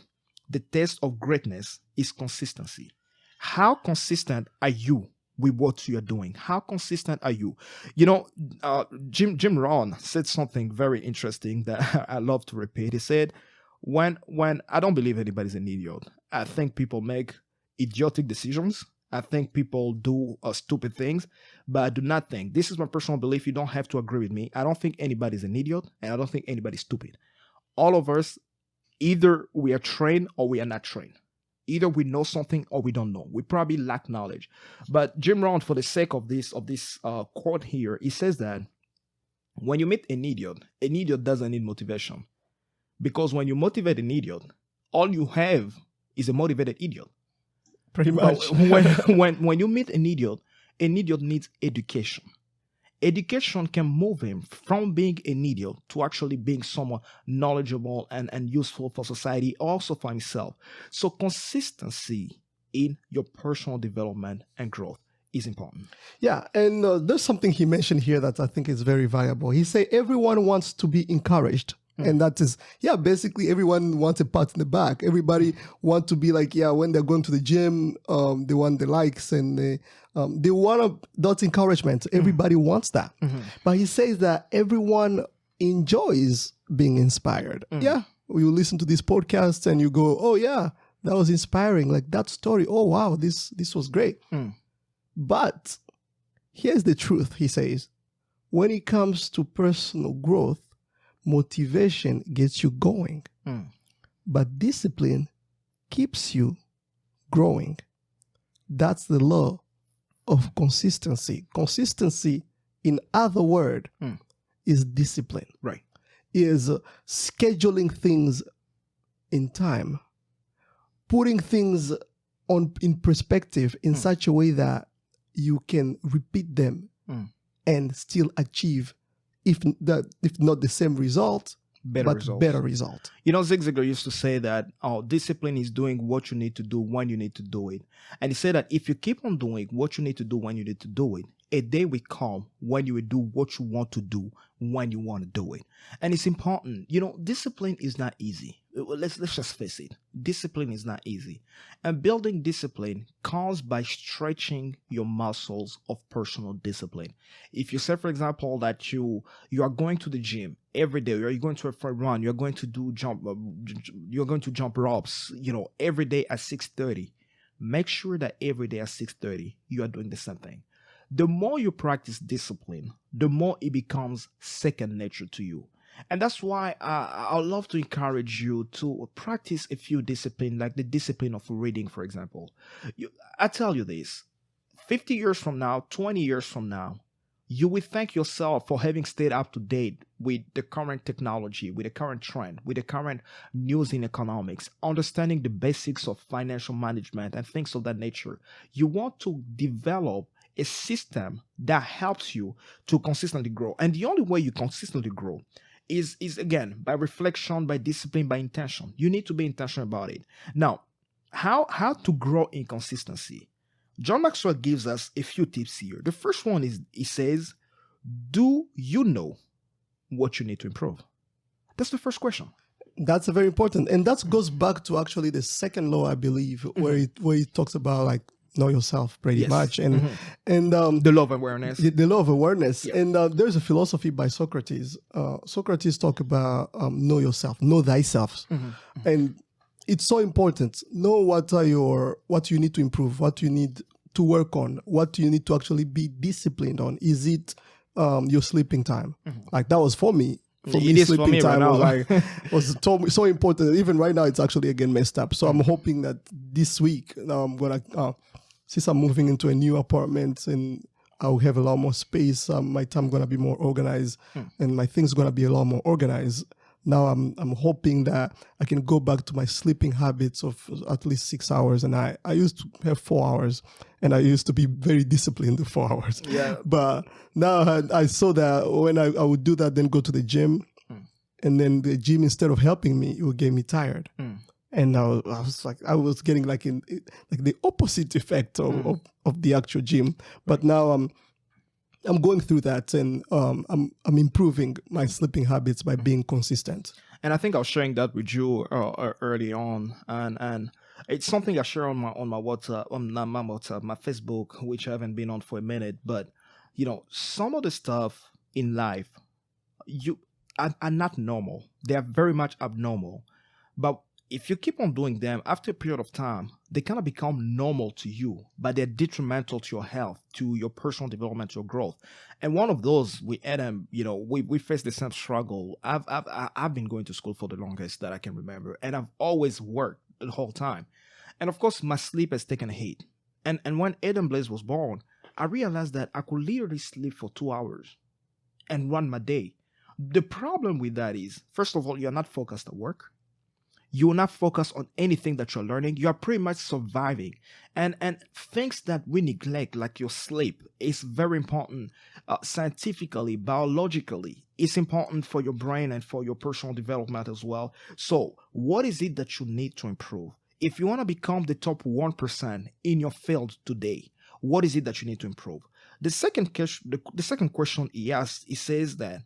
the test of greatness is consistency. How consistent are you with what you're doing? How consistent are you? Jim Rohn said something very interesting that I love to repeat. He said, when I don't believe anybody's an idiot. I think people make idiotic decisions. I think people do stupid things, but I do not think, this is my personal belief, you don't have to agree with me. I don't think anybody's an idiot, and I don't think anybody's stupid. All of us, either we are trained or we are not trained. Either we know something or we don't know. We probably lack knowledge. But Jim Rohn, for the sake of this quote here, he says that when you meet an idiot doesn't need motivation. Because when you motivate an idiot, all you have is a motivated idiot. Pretty much. when you meet an idiot needs education. Education can move him from being an idiot to actually being someone knowledgeable and useful for society, also for himself. So consistency in your personal development and growth is important. Yeah, and there's something he mentioned here that I think is very valuable. He said everyone wants to be encouraged. And that is, basically everyone wants a pat in the back. Everybody wants to be like, when they're going to the gym, they want the likes and they want that encouragement. Everybody wants that. Mm-hmm. But he says that everyone enjoys being inspired. Mm. Yeah, you listen to this podcast and you go, oh yeah, that was inspiring. Like that story. Oh wow, this was great. Mm. But here's the truth, he says. When it comes to personal growth, motivation gets you going, but discipline keeps you growing. That's the law of consistency. Consistency, in other words, is discipline. Right. Is scheduling things in time, putting things in perspective in such a way that you can repeat them Mm. and still achieve, if not the same result, Better results. result. Zig Ziglar used to say that discipline is doing what you need to do when you need to do it. And he said that if you keep on doing what you need to do when you need to do it, a day will come when you will do what you want to do when you want to do it. And it's important. Discipline is not easy. Let's just face it. Discipline is not easy. And building discipline comes by stretching your muscles of personal discipline. If you say, for example, that you are going to the gym every day, or you're going to a run, you're going to jump ropes, every day at 6:30. Make sure that every day at 6:30 you are doing the same thing. The more you practice discipline, the more it becomes second nature to you. And that's why I love to encourage you to practice a few disciplines, like the discipline of reading, for example. I tell you this, 50 years from now, 20 years from now, you will thank yourself for having stayed up to date with the current technology, with the current trend, with the current news in economics, understanding the basics of financial management and things of that nature. You want to develop a system that helps you to consistently grow. And the only way you consistently grow is again, by reflection, by discipline, by intention. You need to be intentional about it. Now, how to grow in consistency? John Maxwell gives us a few tips here. The first one is, he says, do you know what you need to improve? That's the first question. That's very important. And that goes back to actually the second law, I believe, where it talks about like know yourself pretty much. And the law of awareness. The law of awareness. Yeah. And there's a philosophy by Socrates. Socrates talk about know yourself, know thyself. And it's so important. Know what you need to improve, what you need to work on, what you need to actually be disciplined on. Is it your sleeping time? Like that was for me. Sleeping time was so important. Even right now, it's actually again messed up. So I'm hoping that this week, I'm gonna since I'm moving into a new apartment and I'll have a lot more space. My time gonna be more organized, and my things gonna be a lot more organized. Now I'm hoping that I can go back to my sleeping habits of at least 6 hours. And I used to have 4 hours, and I used to be very disciplined to 4 hours. Yeah. But now I saw that when I would do that, then go to the gym, and then the gym, instead of helping me, it would get me tired. And I was getting like the opposite effect of the actual gym. But now I'm going through that, and I'm improving my sleeping habits by being consistent. And I think I was sharing that with you early on, and it's something I share on my WhatsApp, my Facebook, which I haven't been on for a minute. But some of the stuff in life are not normal. They are very much abnormal. But if you keep on doing them, after a period of time, they kind of become normal to you, but they're detrimental to your health, to your personal development, to your growth. And one of those, we Adam, we face the same struggle. I've been going to school for the longest that I can remember, and I've always worked the whole time. And of course, my sleep has taken a hit. And when Adam Blaze was born, I realized that I could literally sleep for 2 hours and run my day. The problem with that is, first of all, you're not focused at work. You will not focus on anything that you're learning. You are pretty much surviving. And things that we neglect, like your sleep, is very important scientifically, biologically. It's important for your brain and for your personal development as well. So what is it that you need to improve? If you want to become the top 1% in your field today, what is it that you need to improve? The second question he asks, he says that,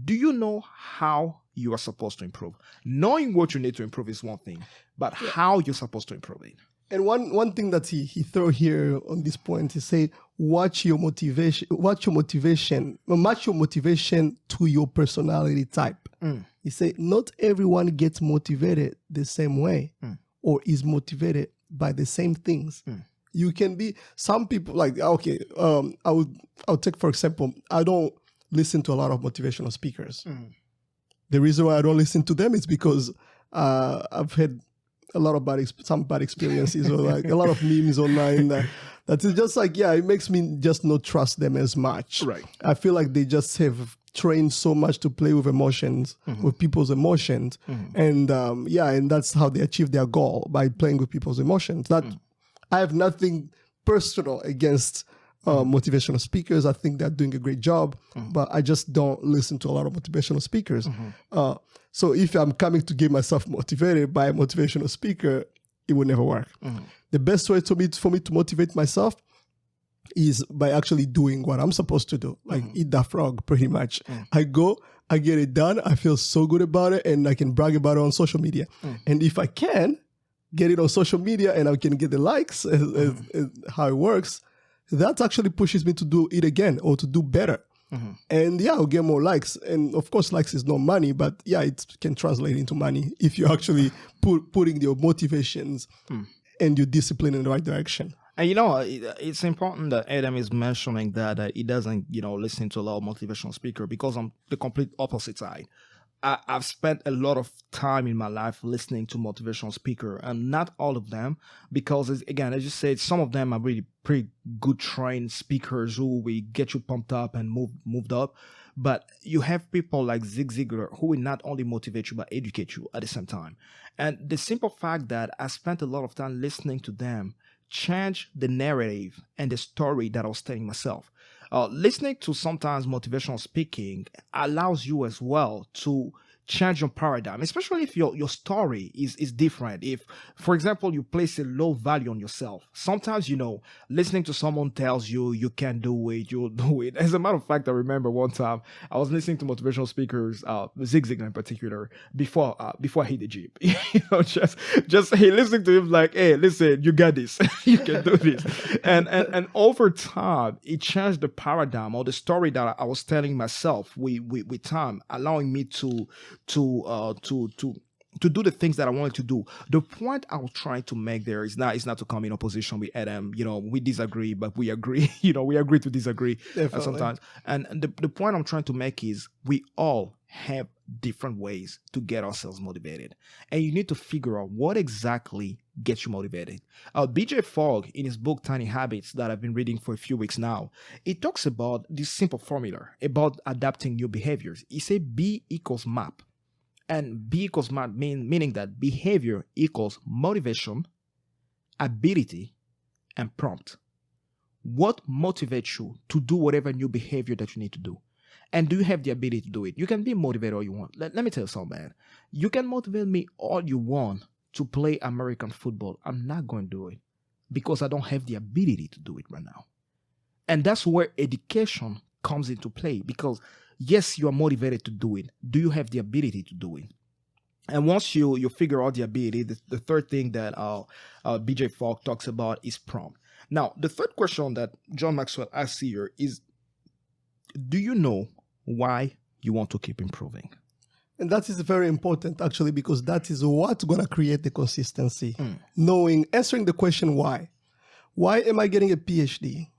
do you know how you are supposed to improve? Knowing what you need to improve is one thing, but how you're supposed to improve it. And one thing that he throw here on this point, he say, match your motivation to your personality type. He say, not everyone gets motivated the same way or is motivated by the same things. You can be, some people like, okay, I'll take, for example, I don't listen to a lot of motivational speakers. The reason why I don't listen to them is because I've had a lot of some bad experiences or like a lot of memes online that is just like, it makes me just not trust them as much. Right. I feel like they just have trained so much to play with emotions, with people's emotions. And and that's how they achieve their goal, by playing with people's emotions. I have nothing personal against motivational speakers. I think they're doing a great job, but I just don't listen to a lot of motivational speakers. So if I'm coming to get myself motivated by a motivational speaker, it would never work. The best way for me to motivate myself is by actually doing what I'm supposed to do, like eat that frog, pretty much. I go, I get it done, I feel so good about it, and I can brag about it on social media. And if I can get it on social media and I can get the likes, as how it works, that actually pushes me to do it again or to do better. And yeah, I'll get more likes. And of course, likes is not money, but yeah, it can translate into money if you're actually putting your motivations and your discipline in the right direction. And it's important that Adam is mentioning that he doesn't, listen to a lot of motivational speaker, because I'm the complete opposite side. I've spent a lot of time in my life listening to motivational speaker, and not all of them, because again, as you said, some of them are really pretty good trained speakers who will get you pumped up and moved up. But you have people like Zig Ziglar who will not only motivate you but educate you at the same time. And the simple fact that I spent a lot of time listening to them changed the narrative and the story that I was telling myself. Listening to sometimes motivational speaking allows you as well to change your paradigm, especially if your story is different. If, for example, you place a low value on yourself, sometimes, listening to someone tells you you can't do it, you'll do it. As a matter of fact, I remember one time I was listening to motivational speakers, Zig Ziglar in particular, before I hit the gym. Just hey, listening to him like, hey, listen, you got this, you can do this, and over time, it changed the paradigm or the story that I was telling myself with time, allowing me to do the things that I wanted to do. The point I was trying to make there is not to come in opposition with Adam. We disagree, but we agree. We agree to disagree sometimes. And the point I'm trying to make is we all have different ways to get ourselves motivated, and you need to figure out what exactly gets you motivated. BJ Fogg, in his book Tiny Habits that I've been reading for a few weeks now, he talks about this simple formula about adapting new behaviors. He said B equals MAP. And B equals MAP meaning that behavior equals motivation, ability, and prompt. What motivates you to do whatever new behavior that you need to do? And do you have the ability to do it? You can be motivated all you want. Let me tell you something, man. You can motivate me all you want to play American football. I'm not going to do it because I don't have the ability to do it right now. And that's where education comes into play, because yes, you are motivated to do it. Do you have the ability to do it? And once you figure out the ability, the third thing that BJ Fogg talks about is prompt. Now, the third question that John Maxwell asks here is, do you know why you want to keep improving? And that is very important, actually, because that is what's going to create the consistency. Answering the question why. Why am I getting a PhD?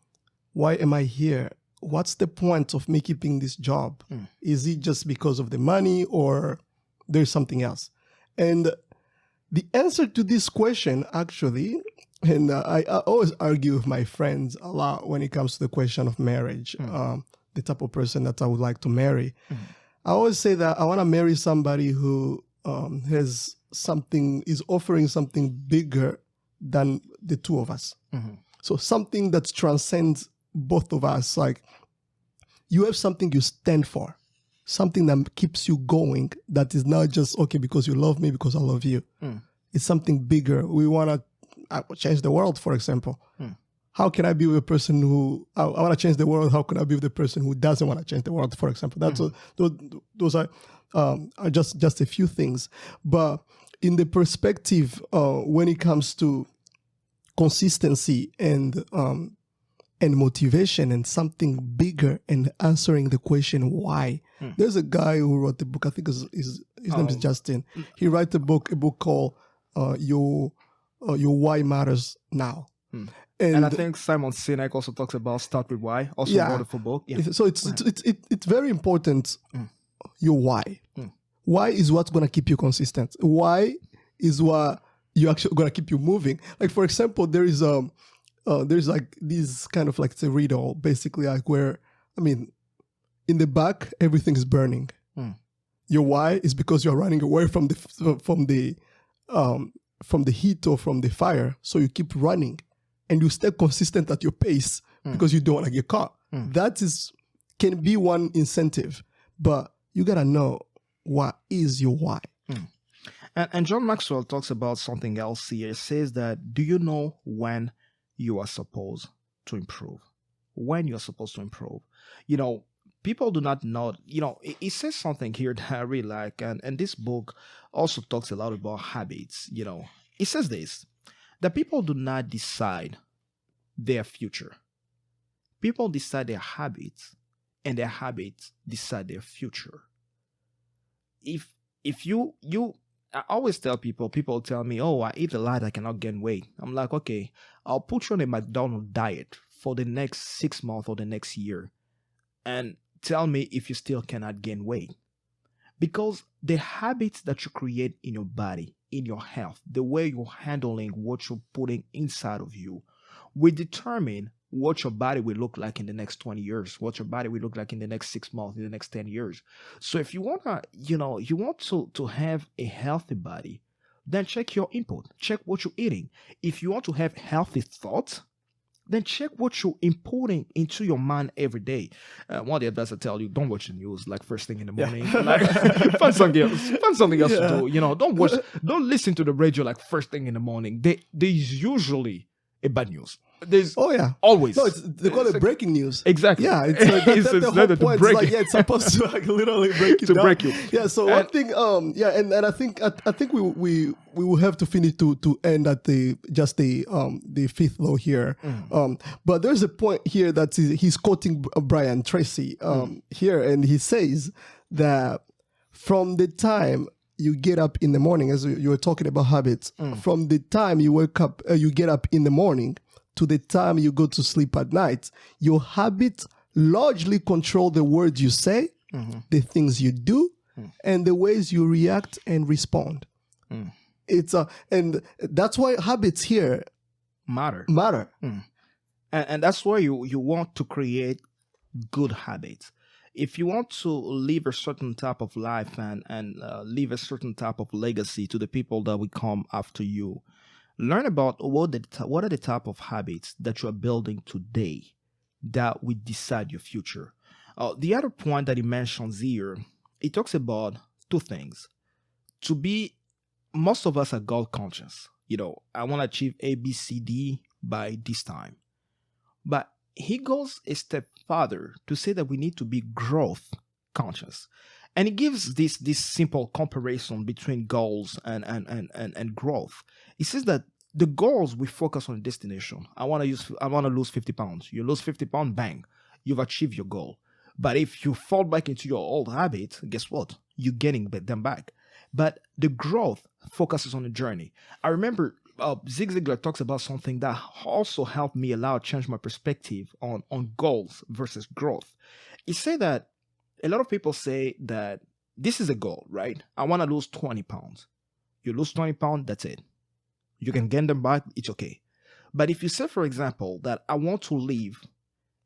Why am I here? What's the point of me keeping this job? Is it just because of the money, or there's something else? And the answer to this question, actually, and I always argue with my friends a lot when it comes to the question of marriage, the type of person that I would like to marry. I always say that I want to marry somebody who is offering something bigger than the two of us. So something that transcends both of us. Like, you have something you stand for, something that keeps you going, that is not just, okay, because you love me, because I love you. It's something bigger. We want to change the world, for example. How can I be with a person who, I want to change the world, how can I be with a person who doesn't want to change the world, for example? Those are just a few things. But in the perspective, when it comes to consistency and motivation and something bigger and answering the question why. There's a guy who wrote the book, I think his name is Justin. He wrote a book called Your Why Matters Now. And I think Simon Sinek also talks about Start With Why, also a wonderful book. Yeah. So it's very important, your why. Why is what's going to keep you consistent. Why is what you actually going to keep you moving. Like, for example, there's like this kind of like, it's a riddle, basically, like where, I mean, in the back, everything is burning. Your why is because you're running away from the heat or from the fire. So you keep running and you stay consistent at your pace because you don't want to get caught. That can be one incentive, but you got to know what is your why. And John Maxwell talks about something else here. He says that, do you know when you are supposed to improve? When you're supposed to improve. People do not know, it says something here that I really like. And this book also talks a lot about habits. It says this, that people do not decide their future. People decide their habits, and their habits decide their future. If you I always tell people tell me, oh, I eat a lot, I cannot gain weight. I'm like, okay, I'll put you on a McDonald's diet for the next 6 months or the next year, and tell me if you still cannot gain weight. Because the habits that you create in your body, in your health, the way you're handling what you're putting inside of you, will determine what your body will look like in the next 20 years, what your body will look like in the next 6 months, in the next 10 years. So if you want to have a healthy body, then check your input, check what you're eating. If you want to have healthy thoughts, then check what you're inputting into your mind every day. One of the advice I tell you, don't watch the news like first thing in the morning. Like, find something else to do. Don't listen to the radio like first thing in the morning. There's usually a bad news. There's always. No, they call it breaking news. Exactly. Yeah, that's the whole point. It's like, it's supposed to like literally break it down. Break you. Yeah. So one thing, and I think we will have to finish to end at the fifth law here. But there's a point here that he's quoting Brian Tracy here, and he says that from the time you get up in the morning, as you were talking about habits, from the time you wake up, you get up in the morning, to the time you go to sleep at night, your habits largely control the words you say, the things you do, and the ways you react and respond. It's and that's why habits here matter. And that's why you want to create good habits. If you want to live a certain type of life and leave a certain type of legacy to the people that will come after you, learn about what are the type of habits that you are building today that will decide your future. The other point that he mentions here, he talks about two things. To be, most of us are goal conscious. I want to achieve A, B, C, D by this time. But he goes a step further to say that we need to be growth conscious. And he gives this simple comparison between goals and growth. He says that the goals, we focus on the destination. I want to lose 50 pounds. You lose 50 pounds, bang, you've achieved your goal. But if you fall back into your old habits, guess what? You're getting them back. But the growth focuses on the journey. I remember Zig Ziglar talks about something that also helped me a lot change my perspective on goals versus growth. He said that a lot of people say that this is a goal, right? I want to lose 20 pounds. You lose 20 pounds, that's it. You can gain them back, it's okay. But if you say, for example, that I want to live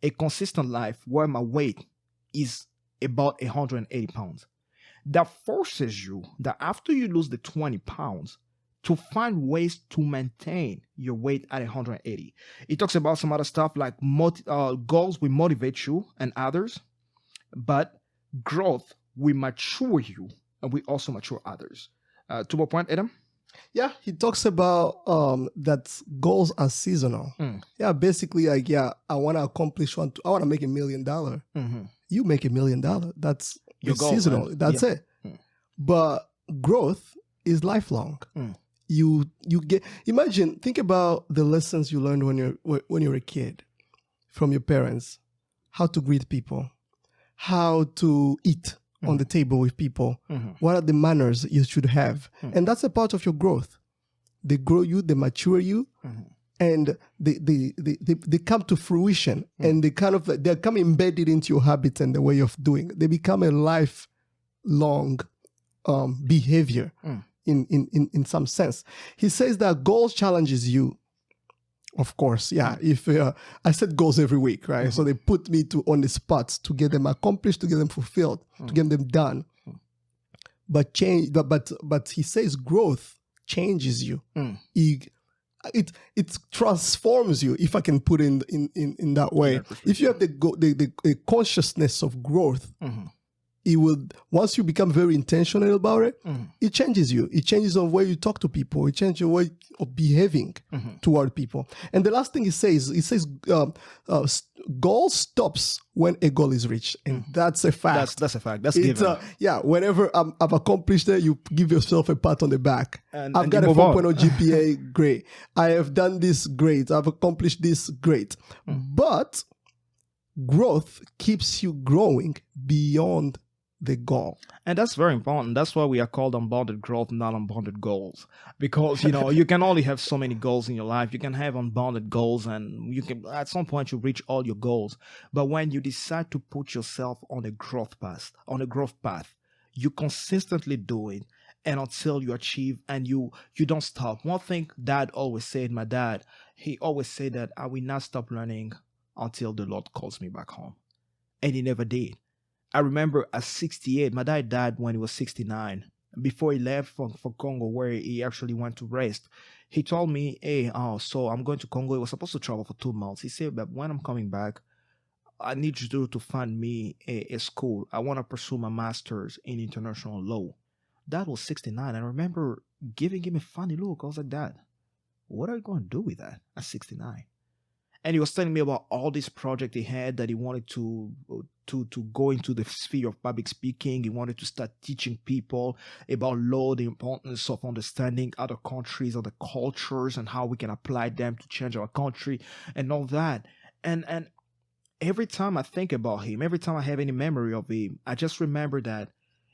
a consistent life where my weight is about 180 pounds, that forces you that after you lose the 20 pounds, to find ways to maintain your weight at 180. It talks about some other stuff like goals will motivate you and others, but growth will mature you and we also mature others. To what point, Adam? Yeah, he talks about that goals are seasonal. Yeah, basically, like, I want to accomplish I want to make $1 million. You make $1 million. That's your goal, seasonal. Man. That's it. But growth is lifelong. You get, think about the lessons you learned when you're a kid from your parents, how to greet people, how to eat on the table with people, what are the manners you should have, and that's a part of your growth. They grow you, they mature you, and they come to fruition, and they come embedded into your habits and the way of doing. They become a lifelong behavior. In some sense. He says that goals challenges you. Of course, yeah. If I set goals every week, right? So they put me on the spot to get them accomplished, to get them fulfilled, to get them done. But he says growth changes you. it transforms you, if I can put in that way. If you have the consciousness of growth, it would, once you become very intentional about it, it changes you. It changes the way you talk to people. It changes your way of behaving toward people. And the last thing it says goal stops when a goal is reached, and that's a fact. That's a fact. That's given. Whenever I've accomplished it, you give yourself a pat on the back. I've got a 4.0 GPA, great. I have done this, great. I've accomplished this, great. But growth keeps you growing beyond the goal. And that's very important. That's why we are called unbounded growth, not unbounded goals. Because, you can only have so many goals in your life. You can have unbounded goals, and you can, at some point, you reach all your goals. But when you decide to put yourself on a growth path, you consistently do it, and until you achieve, and you don't stop. One thing Dad always said, my dad, he always said that I will not stop learning until the Lord calls me back home. And he never did. I remember at 68, my dad died when he was 69. Before he left for Congo, where he actually went to rest, he told me, hey, so I'm going to Congo. He was supposed to travel for 2 months. He said, but when I'm coming back, I need you to find me a school. I want to pursue my master's in international law. Dad was 69. I remember giving him a funny look. I was like, Dad, what are you going to do with that at 69? And he was telling me about all this project he had, that he wanted to go into the sphere of public speaking. He wanted to start teaching people about law, the importance of understanding other countries, other cultures, and how we can apply them to change our country and all that. And every time I think about him, every time I have any memory of him, I just remember that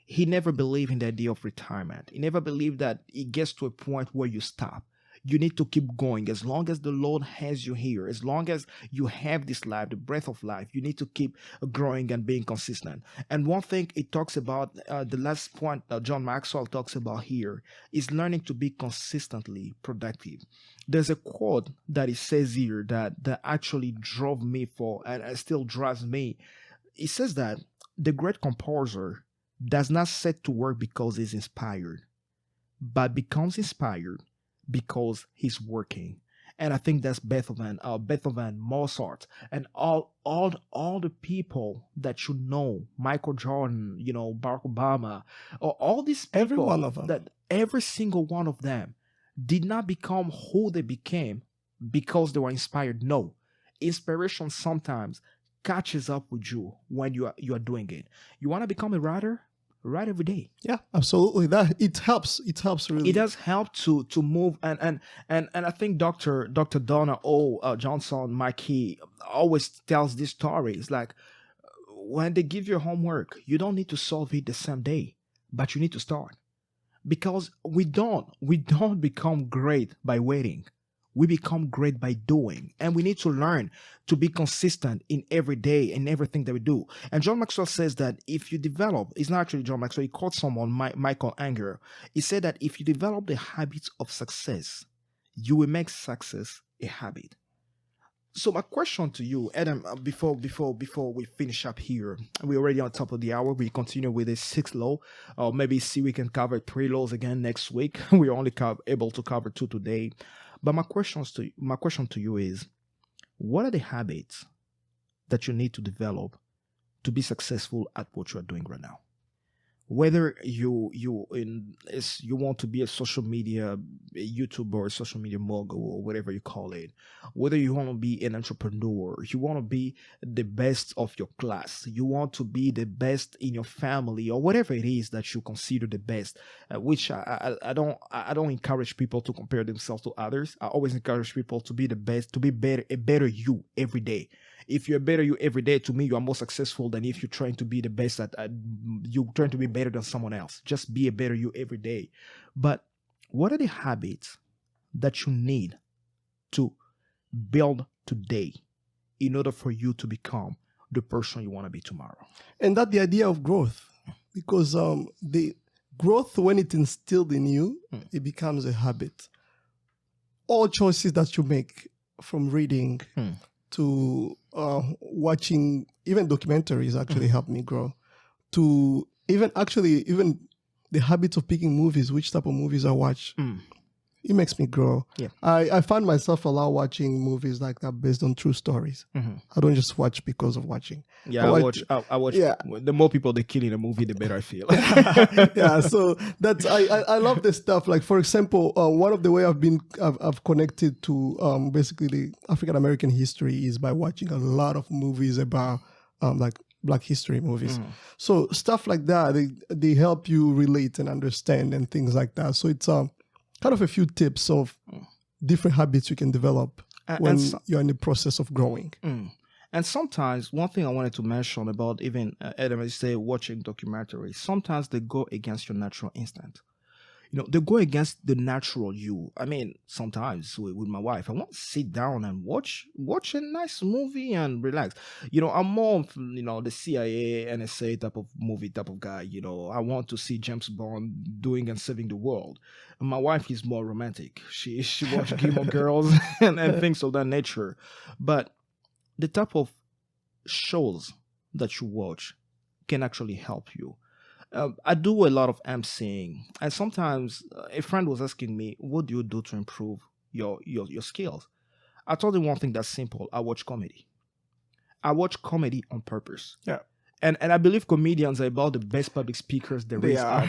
he never believed in the idea of retirement. He never believed that it gets to a point where you stop. You need to keep going. As long as the Lord has you here, as long as you have this life, the breath of life, you need to keep growing and being consistent. And one thing it talks about, the last point John Maxwell talks about here, is learning to be consistently productive. There's a quote that he says here that actually drove me and still drives me. He says that the great composer does not set to work because he's inspired, but becomes inspired because he's working. And I think that's Beethoven, Mozart, and all the people that Michael Jordan, Barack Obama, or all these people, every one of them, that every single one of them did not become who they became because they were inspired. No, inspiration sometimes catches up with you when you are doing it. You want to become a writer? Write every day. Yeah, absolutely. That it helps really. It does help to move, and I think Dr. Donna Johnson Mikey always tells this story. It's like, when they give you homework, you don't need to solve it the same day, but you need to start, because we don't become great by waiting. We become great by doing, and we need to learn to be consistent in every day and everything that we do. And John Maxwell says that if you develop, it's not actually John Maxwell, he quotes someone, Michael Anger. He said that if you develop the habits of success, you will make success a habit. So my question to you, Adam, before we finish up here, we're already on top of the hour. We continue with a 6th law, or maybe see we can cover 3 laws again next week. We're only able to cover 2 today. But my question to you is, what are the habits that you need to develop to be successful at what you are doing right now? Whether you want to be a social media YouTuber, a social media mogul, or whatever you call it, whether you want to be an entrepreneur, you want to be the best of your class, you want to be the best in your family, or whatever it is that you consider the best, which I don't encourage people to compare themselves to others. I always encourage people to be the best, to be a better you every day. If you're better you every day, to me, you are more successful than if you're trying to be the best you're trying to be better than someone else. Just be a better you every day. But what are the habits that you need to build today in order for you to become the person you want to be tomorrow? And that's the idea of growth, because the growth, when it's instilled in you, it becomes a habit. All choices that you make, from reading to watching, even documentaries actually helped me grow, to even the habit of picking movies, which type of movies I watch. It makes me grow. Yeah. I find myself a lot watching movies like that based on true stories. I don't just watch because of watching. Yeah, I watch. Yeah. The more people they kill in a movie, the better I feel. Yeah, so that's I love this stuff. Like, for example, one of the way I've connected to basically the African American history is by watching a lot of movies about like Black history movies. So stuff like that, they help you relate and understand and things like that. So it's kind of a few tips of different habits you can develop when you're in the process of growing. And sometimes one thing I wanted to mention about even Adam, I say watching documentaries, sometimes they go against your natural instinct. They go against the natural you. I mean, sometimes with my wife, I want to sit down and watch a nice movie and relax. I'm more of, the CIA, NSA type of movie type of guy. I want to see James Bond doing and saving the world. And my wife is more romantic. She watch Gilmore Girls and things of that nature. But the type of shows that you watch can actually help you. I do a lot of emceeing, and sometimes a friend was asking me, "What do you do to improve your skills?" I told him one thing that's simple: I watch comedy. I watch comedy on purpose. Yeah. And I believe comedians are about the best public speakers there is out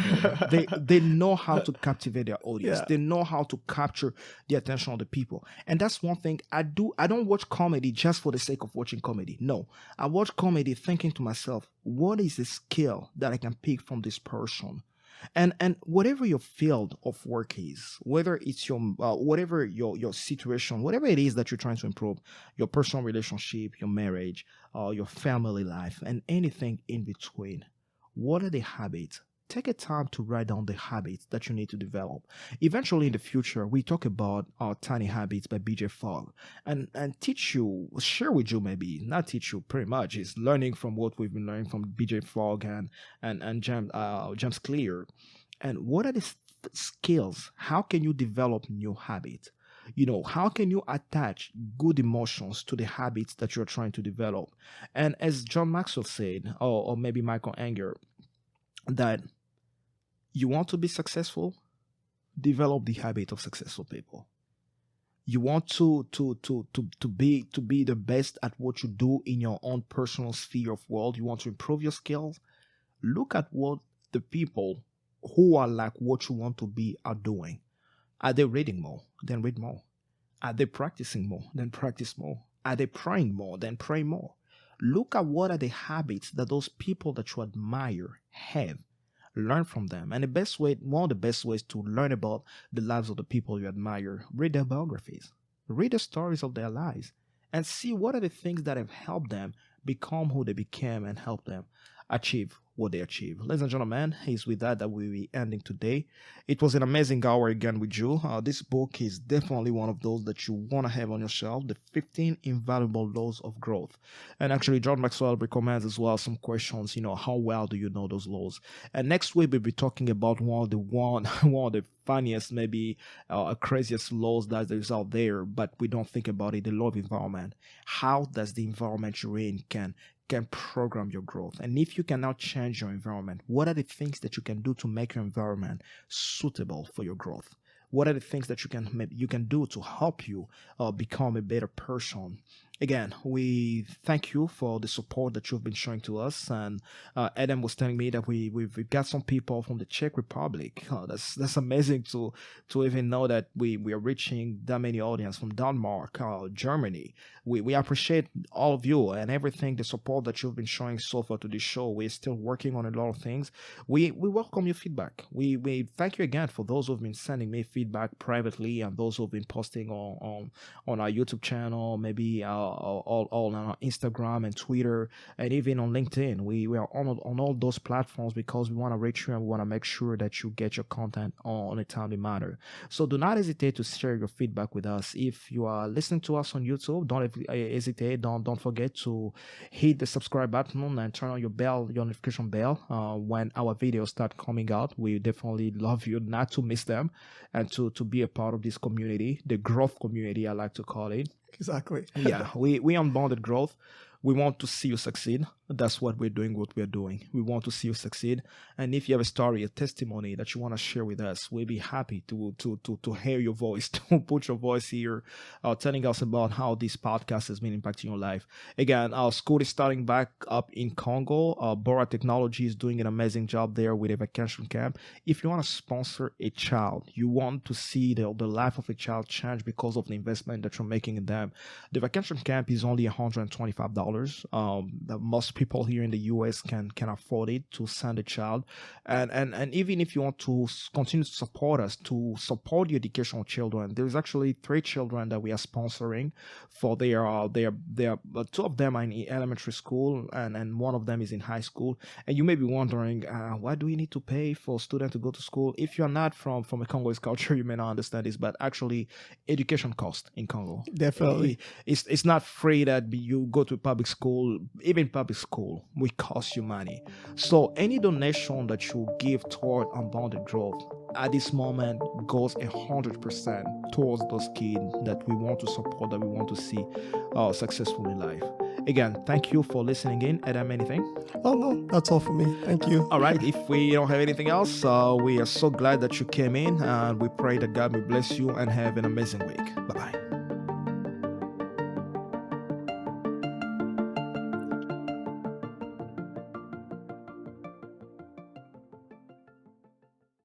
there. They know how to captivate their audience. Yeah. They know how to capture the attention of the people. And that's one thing I do. I don't watch comedy just for the sake of watching comedy. No. I watch comedy thinking to myself, what is the skill that I can pick from this person? And whatever your field of work is, whether it's your whatever your situation, whatever it is that you're trying to improve, your personal relationship, your marriage, your family life, and anything in between, what are the habits? Take a time to write down the habits that you need to develop. Eventually, in the future, we talk about Tiny Habits by BJ Fogg and teach you, share with you maybe, not teach you pretty much, is learning from what we've been learning from BJ Fogg and James Clear. And what are the skills? How can you develop new habits? How can you attach good emotions to the habits that you're trying to develop? And as John Maxwell said, or maybe Michael Anger, that you want to be successful, develop the habit of successful people. You want to be the best at what you do in your own personal sphere of world. You want to improve your skills. Look at what the people who are like what you want to be are doing. Are they reading more? Then read more. Are they practicing more? Then practice more. Are they praying more? Then pray more. Look at what are the habits that those people that you admire have. Learn from them. And one of the best ways to learn about the lives of the people you admire, read their biographies. Read the stories of their lives and see what are the things that have helped them become who they became and help them achieve what they achieve. Ladies and gentlemen, it's with that we'll be ending today. It was an amazing hour again with you. This book is definitely one of those that you want to have on your shelf, the 15 Invaluable Laws of Growth. And actually, John Maxwell recommends as well some questions, how well do you know those laws? And next week, we'll be talking about one of the funniest, maybe craziest laws that is out there, but we don't think about it, the law of environment. How does the environment you're in can program your growth? And if you can now change your environment, what are the things that you can do to make your environment suitable for your growth? What are the things that you can do to help you become a better person? Again, we thank you for the support that you've been showing to us. And Adam was telling me that we've got some people from the Czech Republic. That's amazing to even know that we are reaching that many audience from Denmark, Germany. We appreciate all of you and everything, the support that you've been showing so far to this show. We're still working on a lot of things. We welcome your feedback. We thank you again for those who've been sending me feedback privately and those who've been posting on our YouTube channel, maybe all on our Instagram and Twitter and even on LinkedIn. We are on all those platforms because we want to reach you and we want to make sure that you get your content on a timely manner. So do not hesitate to share your feedback with us. If you are listening to us on YouTube, don't hesitate. Don't forget to hit the subscribe button and turn on your notification bell when our videos start coming out. We definitely love you not to miss them and to be a part of this community, the growth community, I like to call it. Exactly. Yeah, we unbounded growth. We want to see you succeed. That's what we're doing, what we're doing. We want to see you succeed. And if you have a story, a testimony that you want to share with us, we'll be happy to hear your voice, to put your voice here, telling us about how this podcast has been impacting your life. Again, our school is starting back up in Congo. Bora Technology is doing an amazing job there with a vacation camp. If you want to sponsor a child, you want to see the life of a child change because of the investment that you're making in them, the vacation camp is only $125. Most people here in the US can afford it to send a child, and even if you want to continue to support us, to support the educational children, there's actually 3 children that we are sponsoring for their two of them are in elementary school, and one of them is in high school. And you may be wondering, why do we need to pay for students to go to school? If you're not from a Congolese culture, you may not understand this, but actually education cost in Congo, Definitely. it's not free that you go to public school. Even public school will cost you money. So any donation that you give toward Unbounded Growth at this moment goes 100% towards those kids that we want to support, that we want to see successful in life. Again, thank you for listening in. Adam, anything? Oh, no, that's all for me. Thank you. All right. If we don't have anything else, we are so glad that you came in, and we pray that God will bless you and have an amazing week. Bye-bye.